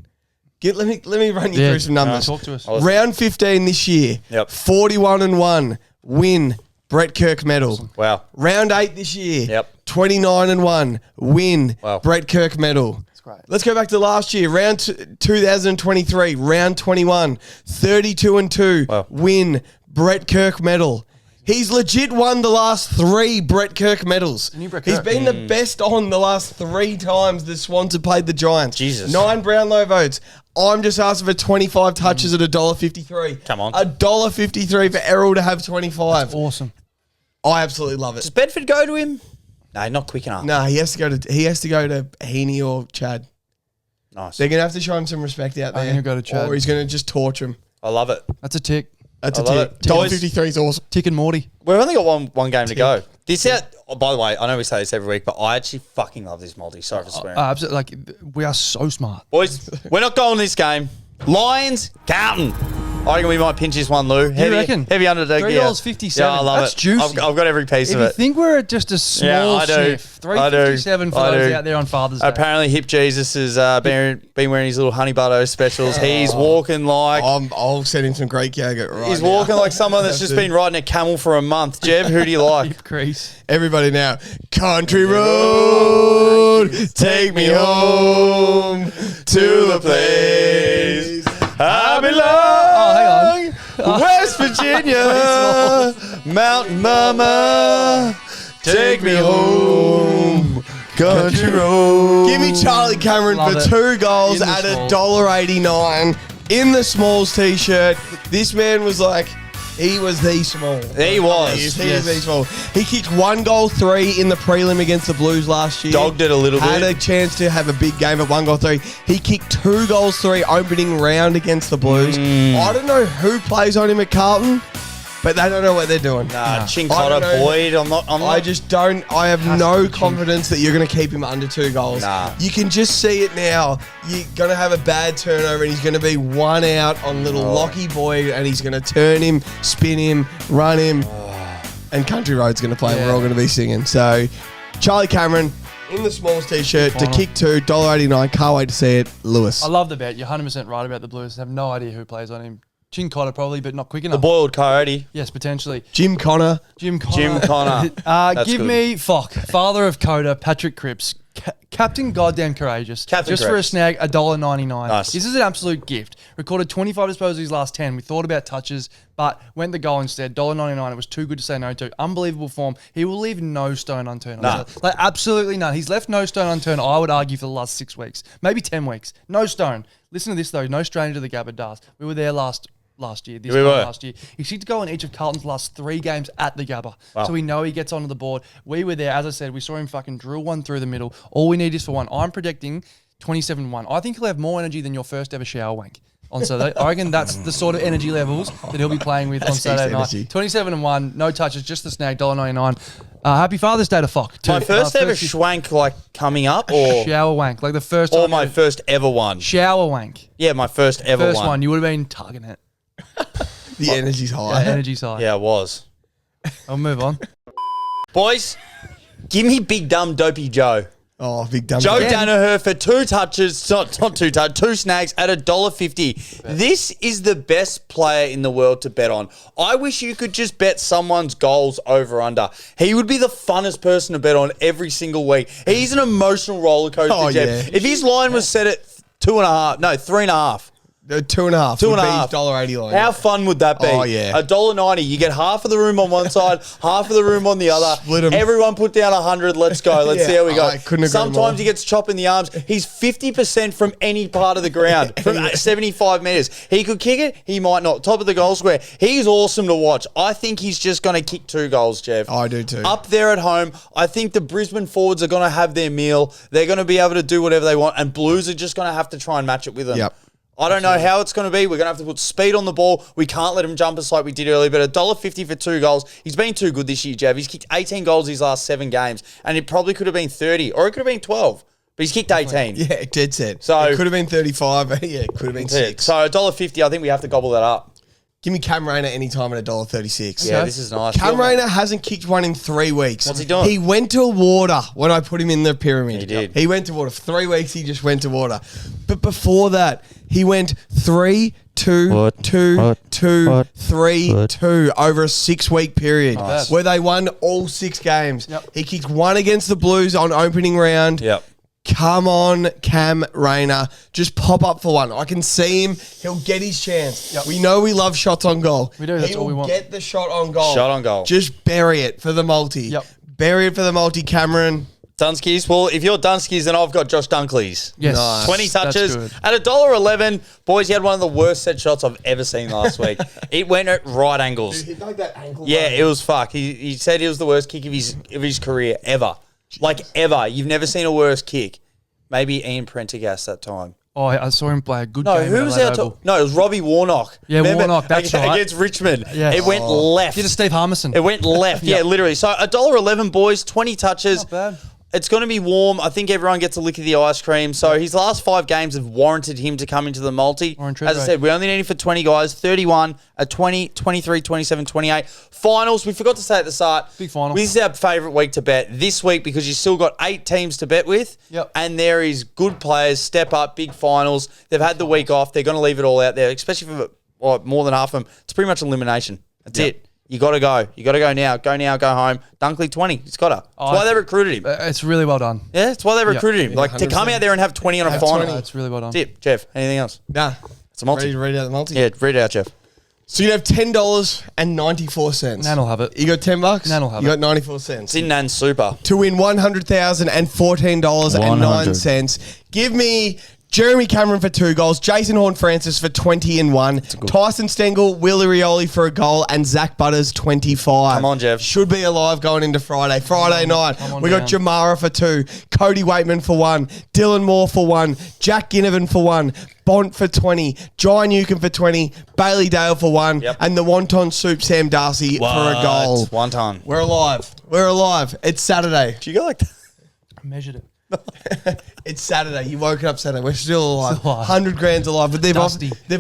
Let me run you through some numbers. Talk to us. Round 15 this year. Yep. 41 and 1. Win. Brett Kirk medal. Wow. Round 8 this year. Yep. 29 and 1. Win. Wow. Brett Kirk medal. That's great. Let's go back to last year. Round 2023. Round 21. 32 and 2. Wow. Win. Brett Kirk medal. He's legit won the last 3 Brett Kirk medals. He's been the best on the last 3 times the Swans have played the Giants. Jesus. 9 Brownlow votes. I'm just asking for 25 touches at $1.53. Come on. $1.53 for Errol to have 25. That's awesome. I absolutely love it. Does Bedford go to him? No, not quick enough. No, he has to go to Heaney or Chad. Nice. They're gonna have to show him some respect out there. he'll go to Chad. Or he's gonna just torture him. I love it. That's a tick. That's I a love tick. it. Boys- $1.53 is awesome. Tick and Morty. We've only got one game to go. By the way, I know we say this every week, but I actually fucking love this multi. Sorry for swearing. Absolutely. Like, we are so smart. Boys, we're not going this game. Lions, Carlton. I reckon we might pinch this one, Lou. Heavy, reckon? Heavy underdog. $3.57. Yeah, I love That's it. juicy. I've got every piece If of you it. think we're at just a small I do. sniff, $3.57 for I those do. out there on Father's Day. Apparently, Hip Jesus has been wearing his little honey butter specials. He's walking like I'll send him some great yogurt right he's now. walking like someone that's just been riding a camel for a month. Jeb, who do you like? Deep crease. Everybody now. Country road, take me home to the place I belong. hang on. West Virginia, Mountain Mama, take me home. Country road. Give me Charlie Cameron Love for it. 2 goals In the at smalls. $1.89 in the Smalls t-shirt. This man was like, he was the small. He was. He was the small. He kicked 1 goal 3 in the prelim against the Blues last year. Dogged it a little Had bit. a chance to have a big game at 1 goal 3. He kicked 2 goals 3 opening round against the Blues. I don't know who plays on him at Carlton, but they don't know what they're doing. Nah, I don't Chincotta know. Boyd. I'm not. I just don't. I have no confidence that you're going to keep him under 2 goals. Nah. You can just see it now. You're going to have a bad turnover and he's going to be 1 out on little Lockie Boyd and he's going to turn him, spin him, run him, and Country Road's going to play. Yeah. We're all going to be singing. So, Charlie Cameron in the Smalls t-shirt to Final. kick 2, $1.89. Can't wait to see it. Lewis. I love the bet. You're 100% right about the Blues. I have no idea who plays on him. Chincotta probably, but not quick enough. the boiled coyote. Yes, potentially. Jim Connor. Jim Connor. Jim Connor. That's Give good. me father of Coda, Patrick Cripps, Captain Goddamn Courageous. Captain just for a Cripps. snag, $1.99. Nice. This is an absolute gift. Recorded 25 disposals his last 10. We thought about touches, but went the goal instead. $1.99. It was too good to say no to. Unbelievable form. He will leave no stone unturned. Nah. Like absolutely none. He's left no stone unturned. I would argue for the last 6 weeks, maybe 10 weeks. No stone. Listen to this though. No stranger to the Gabba Dars. We were there last year. This We time were. last year. He seemed to go in each of Carlton's last 3 games at the Gabba. Wow. So we know he gets onto the board. We were there. As I said, we saw him fucking drill one through the middle. All we need is for one. I'm predicting 27-1. I think he'll have more energy than your first ever shower wank on Saturday. I reckon that's the sort of energy levels that he'll be playing with on Saturday night. energy. 27-1, no touches, just the snag, $1.99. Happy Father's Day to Fock. My first ever schwank like coming up, or shower wank. Like the first or time my ever- first ever one. shower wank. Yeah, my first ever First one. You would have been tugging it. The energy's high. Energy side. Yeah, it was. I'll move on. Boys, give me big dumb dopey Joe. Oh, big dumb. Joe Again. Daniher for 2 touches, not 2 touches, 2 snags at $1.50. This is the best player in the world to bet on. I wish you could just bet someone's goals over under. He would be the funnest person to bet on every single week. He's an emotional roller coaster, Oh, Jeb. yeah. If his line was set at 3.5. 2.5. 2.5. $1.80 line. How fun would that be? Oh, yeah. $1.90. You get half of the room on one side, half of the room on the other. Split 'em. Everyone put down 100. Let's go. Let's Yeah, see how we go. I couldn't agree more. Sometimes he gets chopped in the arms. He's 50% from any part of the ground, from 75 metres. He could kick it. He might not. Top of the goal square. He's awesome to watch. I think he's just going to kick 2 goals, Jeff. I do too. Up there at home, I think the Brisbane forwards are going to have their meal. They're going to be able to do whatever they want, and Blues are just going to have to try and match it with them. Yep. I don't know how it's going to be. We're going to have to put speed on the ball. We can't let him jump us like we did earlier, but $1.50 for 2 goals. He's been too good this year, Jav. He's kicked 18 goals his last 7 games, and it probably could have been 30, or it could have been 12, but he's kicked 18. Yeah, dead set. So- it could have been 35. Yeah, it could have been 6. So $1.50, I think we have to gobble that up. Give me Cam Rayner anytime at $1.36. Yeah, this is nice. Cam Rayner hasn't kicked one in 3 weeks. What's he doing? He went to water when I put him in the pyramid. He did. He went to water. For 3 weeks, he just went to water. But before that, he went 3, 2, 2, 2, 3, 2 over a 6-week period Nice. where they won all 6 games. Yep. He kicked 1 against the Blues on opening round. Yep. Come on, Cam Rayner. Just pop up for one. I can see him. He'll get his chance. Yep. We know we love shots on goal. We do. That's all we want. Get the shot on goal. Shot on goal. Just bury it for the multi. Yep. Bury it for the multi, Cameron. Dunskies. Well, if you're Dunskies, then I've got Josh Dunkley's. Yes. Nice. 20 touches That's good. at $1.11. Boys, he had one of the worst set shots I've ever seen last week. It went at right angles. He like that ankle. Yeah, it was fuck. He said it was the worst kick of his career ever. Like ever. You've never seen a worse kick. Maybe Ian Prendergast that time. Oh, I saw him play a good No, game. who was our top? No, it was Robbie Warnock. Yeah, Warnock, that's right. Against Richmond. Yes. It went left. Did a Steve Harmison. It went left. Yeah, literally. So $1.11, boys, 20 touches. Not bad. It's going to be warm. I think everyone gets a lick of the ice cream. So his last 5 games have warranted him to come into the multi. As I said, we only need him for 20 guys. 31, a 20, 23, 27, 28. Finals, we forgot to say at the start. Big final. This is our favourite week to bet this week because you've still got 8 teams to bet with. Yep. And there is good players, step up, big finals. They've had the week off. They're going to leave it all out there, especially for more than half of them. It's pretty much elimination. That's it. You got to go. You got to go now. Go now, go home. Dunkley, 20. He's got to. That's why they recruited him. It's really well done. Yeah, that's why they recruited him. Like, to come out there and have 20 on a final. 20. It's really well done. Tip, Jeff. Anything else? Nah. It's a multi. Ready to read out the multi? Yeah, read it out, Jeff. So you have $10.94. Nan will have it. You got $10? Nan will have you it. got 94 cents. It's in Nan Super. To win $100,014.09. Give me Jeremy Cameron for 2 goals, Jason Horne-Francis for 20 and 1, Tyson Stengel, Willie Rioli for a goal, and Zach Butters 25. Come on, Jeff. Should be alive going into Friday. Friday night, on we got Jamara for 2, Cody Waitman for 1, Dylan Moore for 1, Jack Ginnivan for 1, Bont for 20, Jai Newcomb for 20, Bailey Dale for 1, and the Wonton Soup Sam Darcy for a goal. One ton. We're alive. We're alive. It's Saturday. Do you go like that? I measured it. It's Saturday. You woke up Saturday. We're still alive. Still alive. 100 grand's alive. But they've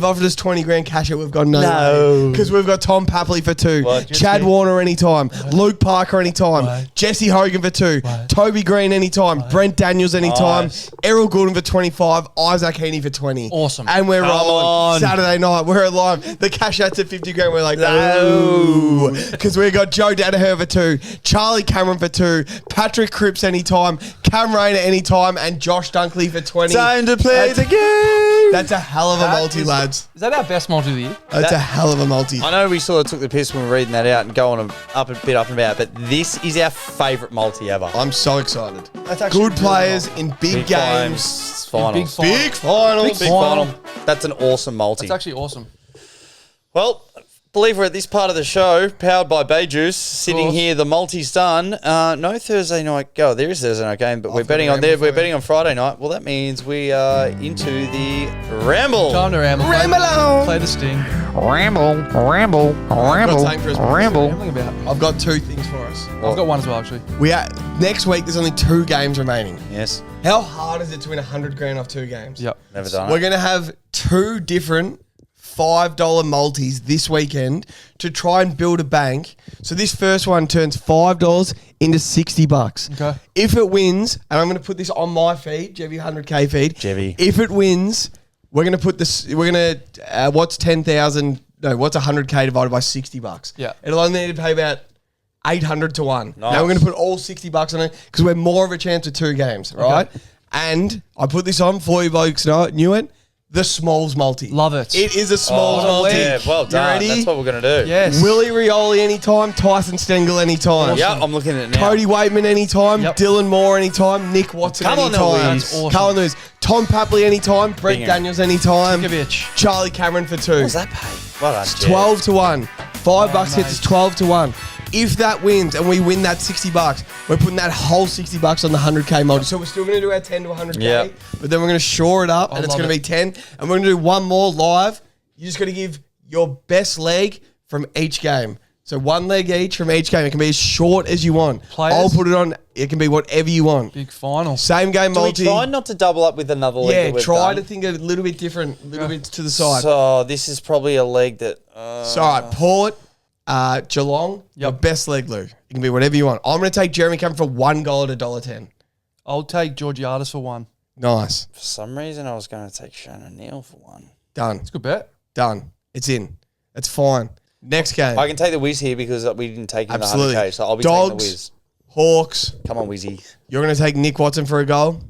offered us 20 grand cash out. We've got No. Because we've got Tom Papley for 2. What? Chad Warner anytime. Luke Parker anytime. Jesse Hogan for 2. Toby Green anytime. Brent Daniels anytime. Nice. Errol Goulden for 25. Isaac Heaney for 20. Awesome. And we're Come rolling. on. Saturday night. We're alive. The cash out's at 50 grand. We're like, no. Because we got Joe Daniher for 2. Charlie Cameron for 2. Patrick Cripps anytime. Cam Rayner anytime. And Josh Dunkley for 20. Time to play the game. That's a hell of a multi, lads. Is that our best multi of the year? That's a hell of a multi. I know we sort of took the piss when we were reading that out and going up and about, but this is our favourite multi ever. I'm so excited. That's actually Good players in big games. Finals. Big Finals. Big final. That's an awesome multi. It's actually awesome. Well, I believe we're at this part of the show, powered by Bay Juice. Sitting course. here, the multi's done. No Thursday night go. There is Thursday night game, but we're got betting a on there. ramble We're for betting on Friday night. Well, that means we are into the Ramble. Time to ramble. Ramble on. Play the sting. Ramble. Rambling about. I've got 2 things for us. I've got one as well, actually. Next week, there's only 2 games remaining. Yes, How hard is it to win 100 grand off 2 games? Yep. never done We're it. going to have 2 different $5 multis this weekend to try and build a bank. So this first one turns $5 into $60. Okay. If it wins, and I'm going to put this on my feed, Jevy 100K feed. Jevy. If it wins, we're going to put this. We're going to what's 10,000? No, what's 100K divided by $60? Yeah. It'll only need to pay about 800 to 1. Nice. Now we're going to put all $60 on it because we're more of a chance with 2 games, right? Okay. And I put this on for you blokes. Knew it. The Smalls multi. Love it. It is a Smalls multi. Yeah, well You done. ready? That's what we're going to do. Yes. Willie Rioli anytime. Tyson Stengel anytime. Yeah, I'm looking at it now. Cody Waitman anytime. Yep. Dylan Moore anytime. Nick Watson Come on, anytime. the That's awesome. Come on, the Wiz. Tom Papley anytime. Brett Binger. Daniels anytime. Djokovic. Charlie Cameron for 2. What does that pay? Well done, Jeff. 12 to 1. $5 hits is 12 to 1. If that wins and we win that $60, we're putting that whole $60 on the 100K multi. So we're still going to do our 10 to 100K, Yep. but then we're going to shore it up and it's love going to be 10. And we're going to do one more live. You just got to give your best leg from each game. So 1 leg each from each game. It can be as short as you want. Players? I'll put it on. It can be whatever you want. Big final. Same game Do we multi. try not to double up with another leg Yeah, that we've try done? to think a little bit different, a little bit to the side. So this is probably a leg that... So, all right, Port, Geelong, your best leg, Lou. It can be whatever you want. I'm going to take Jeremy Cameron for $1 at $1.10. I'll take Georgiades for 1. Nice. For some reason, I was going to take Shane O'Neill for 1. Done. It's a good bet. Done. It's in. It's fine. Next game. I can take the Wiz here because we didn't take him Absolutely. the 100K, so I'll be taking the Dogs, Wiz. Hawks. Come on, Wizzy. You're going to take Nick Watson for a goal.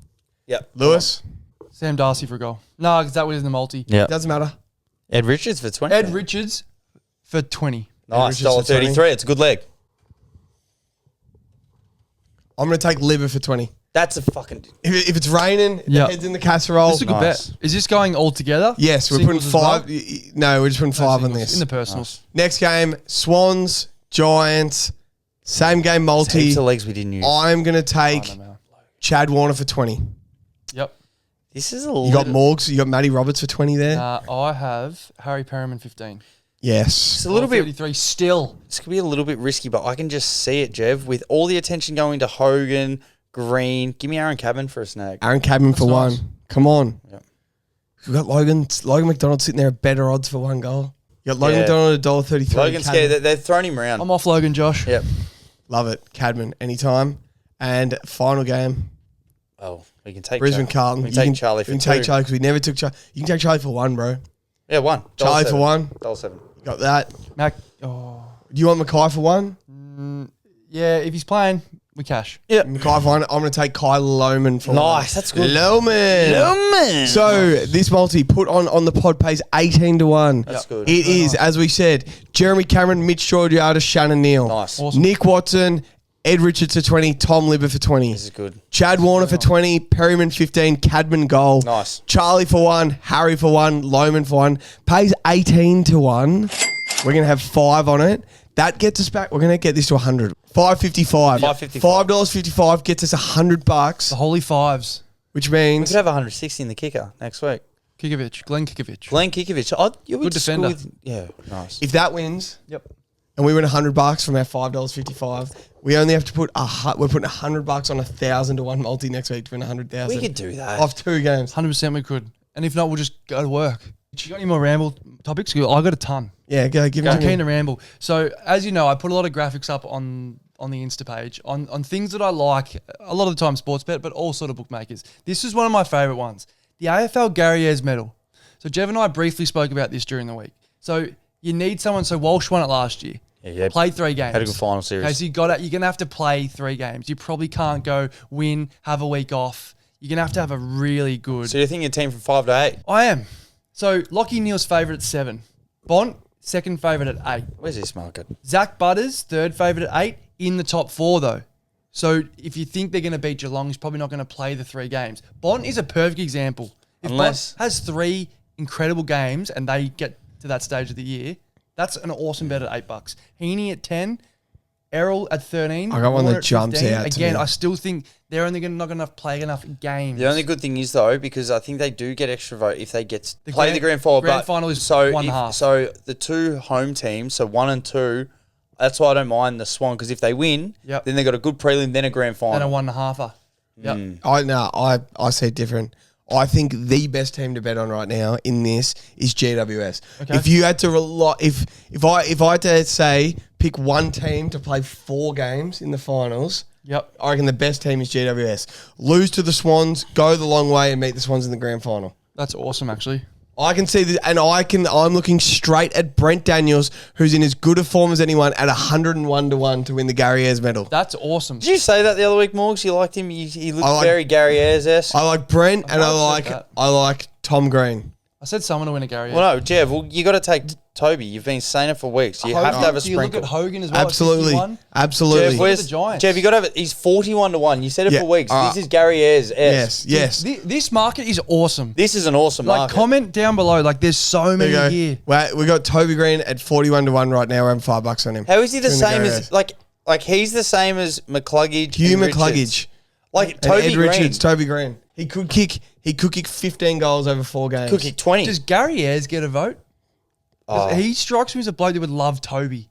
Yep. Lewis. Sam Darcy for a goal. No, because that was in the multi. Yeah. Doesn't matter. Ed Richards for 20. Ed Richards for 20. Nice. Richards for 20. $1.33. It's a good leg. I'm going to take liver for 20. That's a fucking... If it's raining, the head's in the casserole. This is a good bet. Is this going all together? Yes, we're putting Singles as 5. well? No, we're just putting 5 on Singles. this. In the personals. Next game, Swans, Giants, same game multi. Heaps of legs we didn't use. I'm going to take Chad Warner for 20. Yep. This is a You got Morgs, you got Matty Roberts for 20 there. I have Harry Perriman 15. Yes. It's a little bit... 33 still. This could be a little bit risky, but I can just see it, Jev. With all the attention going to Hogan, Green, give me Aaron Cabin for a snag. Aaron Cadman for nice. 1. Come on. Yep. We've got Logan McDonald sitting there at better odds for 1 goal. You got Logan McDonald at $1.33. Logan's scared. They're throwing him around. I'm off Logan, Josh. Yep. Love it. Cadman, anytime. And final game, Oh, we can take Brisbane Carlton. We can take Charlie for You 2. can take Charlie because we never took Charlie. You can take Charlie for 1, bro. Yeah, 1. Charlie for 1. $1.07. You got that. Mac. Do you want Mackay for 1? Yeah, if he's playing, we cash. Yeah. Mackay for 1. I'm going to take Kyle Lohman for 1. Nice. That's good. Lohman. So this multi put on the pod pays 18 to 1. That's good. It is, as we said, Jeremy Cameron, Mitch Georgiades, Shannon Neal. Nice. Awesome. Nick Watson, Ed Richards for 20, Tom Libber for 20. This is good. Chad Warner for 20, Perryman 15, Cadman goal. Nice. Charlie for 1, Harry for 1, Lohman for 1. Pays 18 to 1. We're going to have 5 on it. That gets us back. We're going to get this to 100. $5.55. $5.55 gets us $100, The Holy Fives. which We means could have 160 in the kicker next week. Glenn Kikovich. Glenn Kikovich. Oh, you Good defender. Yeah, nice. if that wins Yep. and we win $100 from our $5.55, we only have to put we're putting $100 on 1,000 to 1 multi next week to win 100,000. We could do that. Off 2 games. 100% we could. And if not, we'll just go to work. You got any more Ramble topics? I got a ton. Yeah, go give it I'm to me. keen to ramble. So, as you know, I put a lot of graphics up on the Insta page on things that I like, a lot of the time sports bet, but all sort of bookmakers. This is one of my favourite ones. The AFL Gary Ayres medal. So, Jev and I briefly spoke about this during the week. So, you need someone. So, Walsh won it last year. Yeah, Played 3 games. had a good final series. Okay, so you're going to have to play 3 games. You probably can't go win, have a week off. You're going to have a really good... So you're thinking a team from 5 to 8? I am. So, Lockie Neal's favourite at 7. Bont, second favourite at 8. Where's this market? Zach Butters, third favourite at 8, in the top 4 though. So if you think they're going to beat Geelong, he's probably not going to play the 3 games. Bont is a perfect example. If Unless- Bont has 3 incredible games and they get to that stage of the year, that's an awesome bet at $8. Heaney at 10, Errol at 13. I got one Warner that at jumps 15. out to Again, me. I still think they're only not going to play enough games. The only good thing is though, because I think they do get extra vote if they get The play grand- the grand final. grand but final is so 1.5. So the 2 home teams, so 1 and 2. That's why I don't mind the Swan, because if they win, Yep. then they got a good prelim, then a grand final. And a 1.5. Yep. I see it different. I think the best team to bet on right now in this is GWS. Okay. If you had to if I had to say pick one team to play 4 games in the finals, Yep. I reckon the best team is GWS. Lose to the Swans, go the long way, and meet the Swans in the grand final. That's awesome, actually. I can see this, and I'm looking straight at Brent Daniels, who's in as good a form as anyone, at 101 to 1 to win the Gary Ayres medal. That's awesome. Did you say that the other week, Morgs? You liked him? He looked I like- very Gary Ayres-esque. I like Brent, and I've said that. I like Tom Green. I said someone to win a Gary. Well, no, Jev, you got to take Toby. You've been saying it for weeks. You have to have a Do you look sprinkle. at Hogan as well? Absolutely, At 51? absolutely. Jeff, where's the Giants. Jeff, you got to have it. He's 41 to 1. You said it Yeah, for weeks. all This right. is Gary Ayres. Yes. This market is awesome. This is an awesome Like, market. comment down below. Like, there's so There you many go. here. Well, we got Toby Green at 41 to 1 right now. We're having $5 on him. How is he the Doing same Gary as Ayres. like he's the same as McCluggage? Hugh and Richards? McCluggage, Like and Toby Ed Green. Richards, Toby Green. He could kick 15 goals over 4 games. Could kick 20. Does Gary Ayres get a vote? 'Cause Oh. He strikes me as a bloke that would love Toby.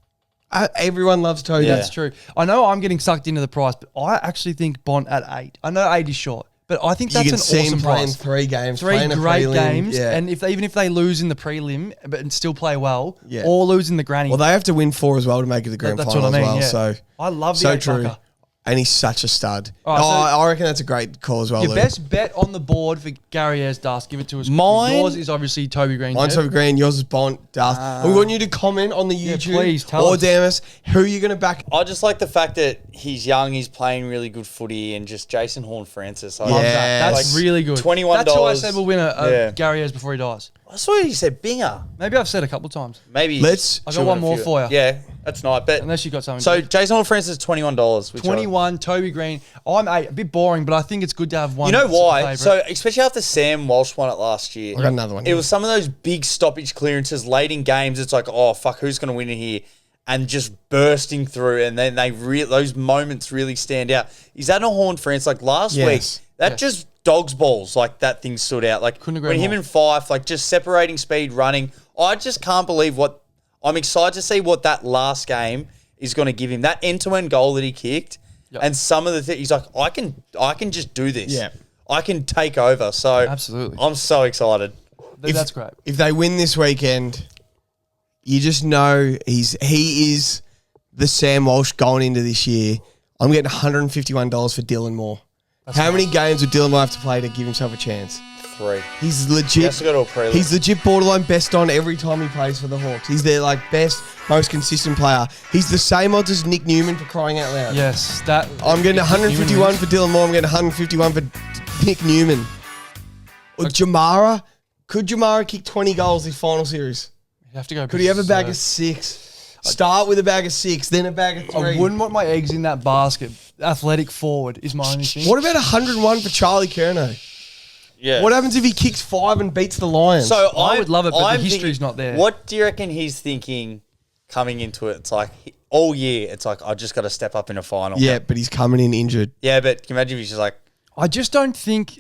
Everyone loves Toby. Yeah. That's true. I know I'm getting sucked into the price, but I actually think Bont at 8. I know 8 is short, but I think You that's can an see awesome him playing price. 3 games, 3 playing a great prelim, games, yeah. and even if they lose in the prelim but still play well, Yeah. or lose in the granny. Well, they have to win 4 as well to make it to the grand That's final what I mean. as well. Yeah. So I love the so 8 true. bucker. And he's such a stud. Right, so I reckon that's a great call as well, your Luke. best bet on the board for Gary Ayres, Dust, give it to us. Mine- Yours is obviously Toby Green. Mine's Jeff. Toby Green, yours is Bont, Dust. We want you to comment on the YouTube please, tell or us. DM us who you're going to back. I just like the fact that he's young, he's playing really good footy, and just Jason Horne-Francis. I Yeah. love That's that. Like, really good. $21. That's who I said will win a Yeah. Gary Ayres before he dies. I saw you said Binger. Maybe I've said a couple of times. Maybe. Let's- I got one more for you. Yeah, that's nice. But Unless you got something. so Jeff. Jason Horne-Francis $21. Which 21, Toby Green. I'm 8, a bit boring, but I think it's good to have one. You know why? favourite. So especially after Sam Walsh won it last year. I got another one It here. was some of those big stoppage clearances late in games. It's like, oh fuck, who's going to win it here? And just bursting through, and then those moments really stand out. Is that a Horne-Francis like last Yes. week? That Yes. just dogs balls like that thing stood out. Like Couldn't agree when him more. and Fife like just separating speed, running. I just can't believe what I'm excited to see what that last game is going to give him. That end-to-end goal that he kicked. Yep. And some of the things he's like, I can just do this. Yeah. I can take over. So Absolutely. I'm so excited. That's great. If they win this weekend, you just know he is the Sam Walsh going into this year. I'm getting $151 for Dylan Moore. How many games would Dylan Moore have to play to give himself a chance? 3. He's He legit. has to go to a prelim. He's legit borderline best on every time he plays for the Hawks. He's their like best, most consistent player. He's the same odds as Nick Newman for crying out loud. Yes, that. I'm getting 151 for Dylan Moore. I'm getting 151 for Nick Newman. Or Jamara. Could Jamara kick 20 goals this final series? You have to go. Could he have a bag of 6? Start with a bag of 6, then a bag of 3. I wouldn't want my eggs in that basket. Athletic forward is my only thing. What about 101 for Charlie Curnow? Yeah. What happens if he kicks 5 and beats the Lions? So I would love it, but I'm the history's not there. What do you reckon he's thinking coming into it? It's like all year. It's like I just got to step up in a final. yeah, but he's coming in injured. Yeah, but can you imagine if he's just like, I just don't think.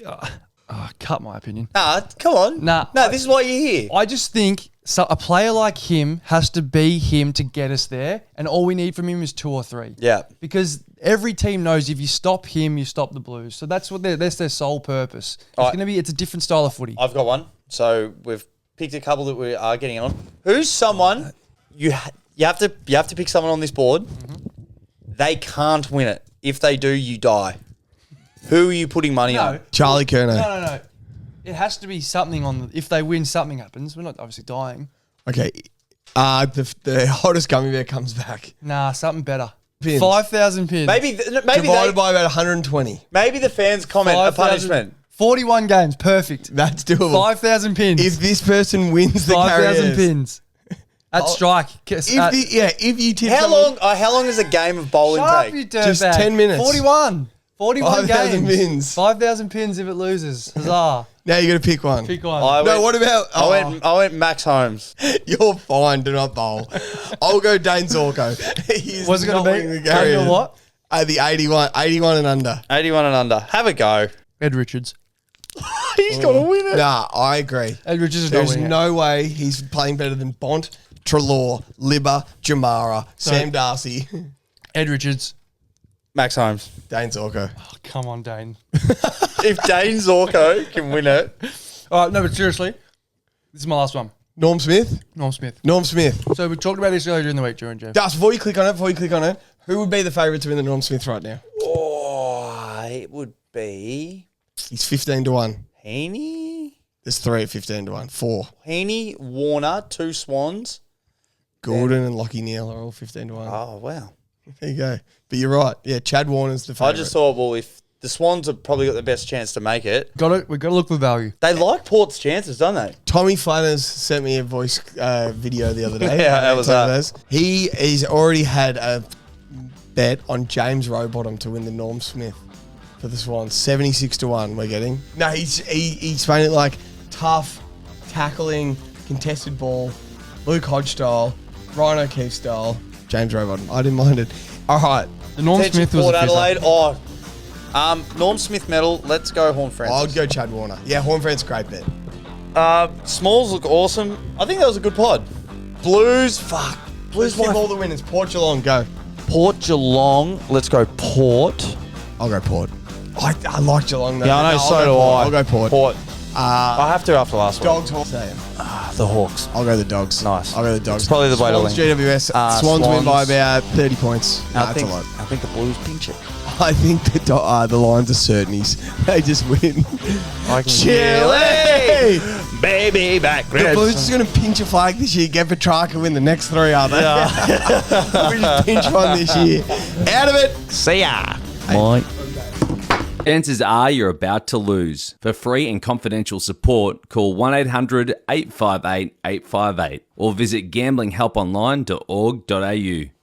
Cut my opinion. nah, come on, Nah, this is why you're here. I just think a player like him has to be him to get us there, and all we need from him is 2 or 3. Yeah. Because every team knows if you stop him, you stop the Blues. So that's that's their sole purpose. It's a different style of footy. I've got one. So we've picked a couple that we are getting on. Who's someone you have to pick someone on this board? They can't win it. If they do, you die. Who are you putting money on? Charlie Curnow. No. It has to be something on. If they win, something happens. We're not obviously dying. Okay. The hottest gummy bear comes back. Nah, something better. Pins. 5,000 pins. Maybe Divided by about 120. maybe the fans comment a 5,000 punishment. 41 games, perfect. That's doable. 5,000 pins. If this person wins the 5,000 carriers. pins. At strike. If you tip How someone- long does a game of bowling Shut up, take? you dirtbag. Just 10 minutes. 41. 41 5,000 games. pins. 5,000 pins if it loses. Huzzah. Now you got to pick one. Pick one. What about? I went Max Holmes. You're fine. Do not bowl. I'll go Dane Zorko. He's What's it going not to winning be? the carriers. Under what? The 81 and under. 81 and under. Have a go. Ed Richards. He's got to win it. Nah, I agree. Ed Richards is There's not winning. no way he's playing better than Bont, Trelaw, Libba, Jamara, Sam Darcy, Ed Richards. Max Holmes. Dane Zorko. Oh, come on, Dane. If Dane Zorko can win it. All right, no, but seriously, this is my last one. Norm Smith. Norm Smith. Norm Smith. So we talked about this earlier during the week, Jeff. Dust, before you click on it, who would be the favourite to win the Norm Smith right now? Oh, it would be He's 15 to 1. Heaney. There's 3 at 15 to 1. 4. Heaney, Warner, 2 Swans. Gordon and Lockie Neal are all 15 to 1. Oh, wow. There you go. But you're right. Yeah, Chad Warner's the favourite. I just thought, well, if the Swans have probably got the best chance to make it, We've got to look for value. they like Port's chances, don't they? Tommy Flanners sent me a voice video the other day. Yeah, how was that? He's already had a bet on James Rowbottom to win the Norm Smith for the Swans. 76 to 1 we're getting. No, he explained it like tough, tackling, contested ball, Luke Hodge style, Ryan O'Keefe style, James Rowbottom. I didn't mind it. All right. The Norm Attention, Smith was Port a Adelaide. fizzer. Norm Smith medal. Let's go Horne-Francis. I'd go Chad Warner. Yeah, Horne-Francis, great bet. Smalls look awesome. I think that was a good pod. Blues, fuck. Blues give all the winners. Port Geelong, go. Port Geelong. Let's go Port. I'll go Port. I like Geelong though. Yeah, I know. No, So I'll do go Port. I. I'll go Port. Port. I have to after last one. Dogs, Hawks. The Hawks. I'll go the Dogs. Nice. I'll go the Dogs. It's probably the way to Swans, win. GWS. Swans win by Swans. about 30 points. Nah, I that's think, a lot. I think the Blues pinch it. I think the Lions are certainties. They just win. Chili! Baby back The ribs. Blues just going to pinch a flag this year. Get Petrarca win the next 3, are they? Yeah. We just pinch one this year. Out of it. See ya. Mike. Chances are you're about to lose. For free and confidential support, call 1-800-858-858 or visit gamblinghelponline.org.au.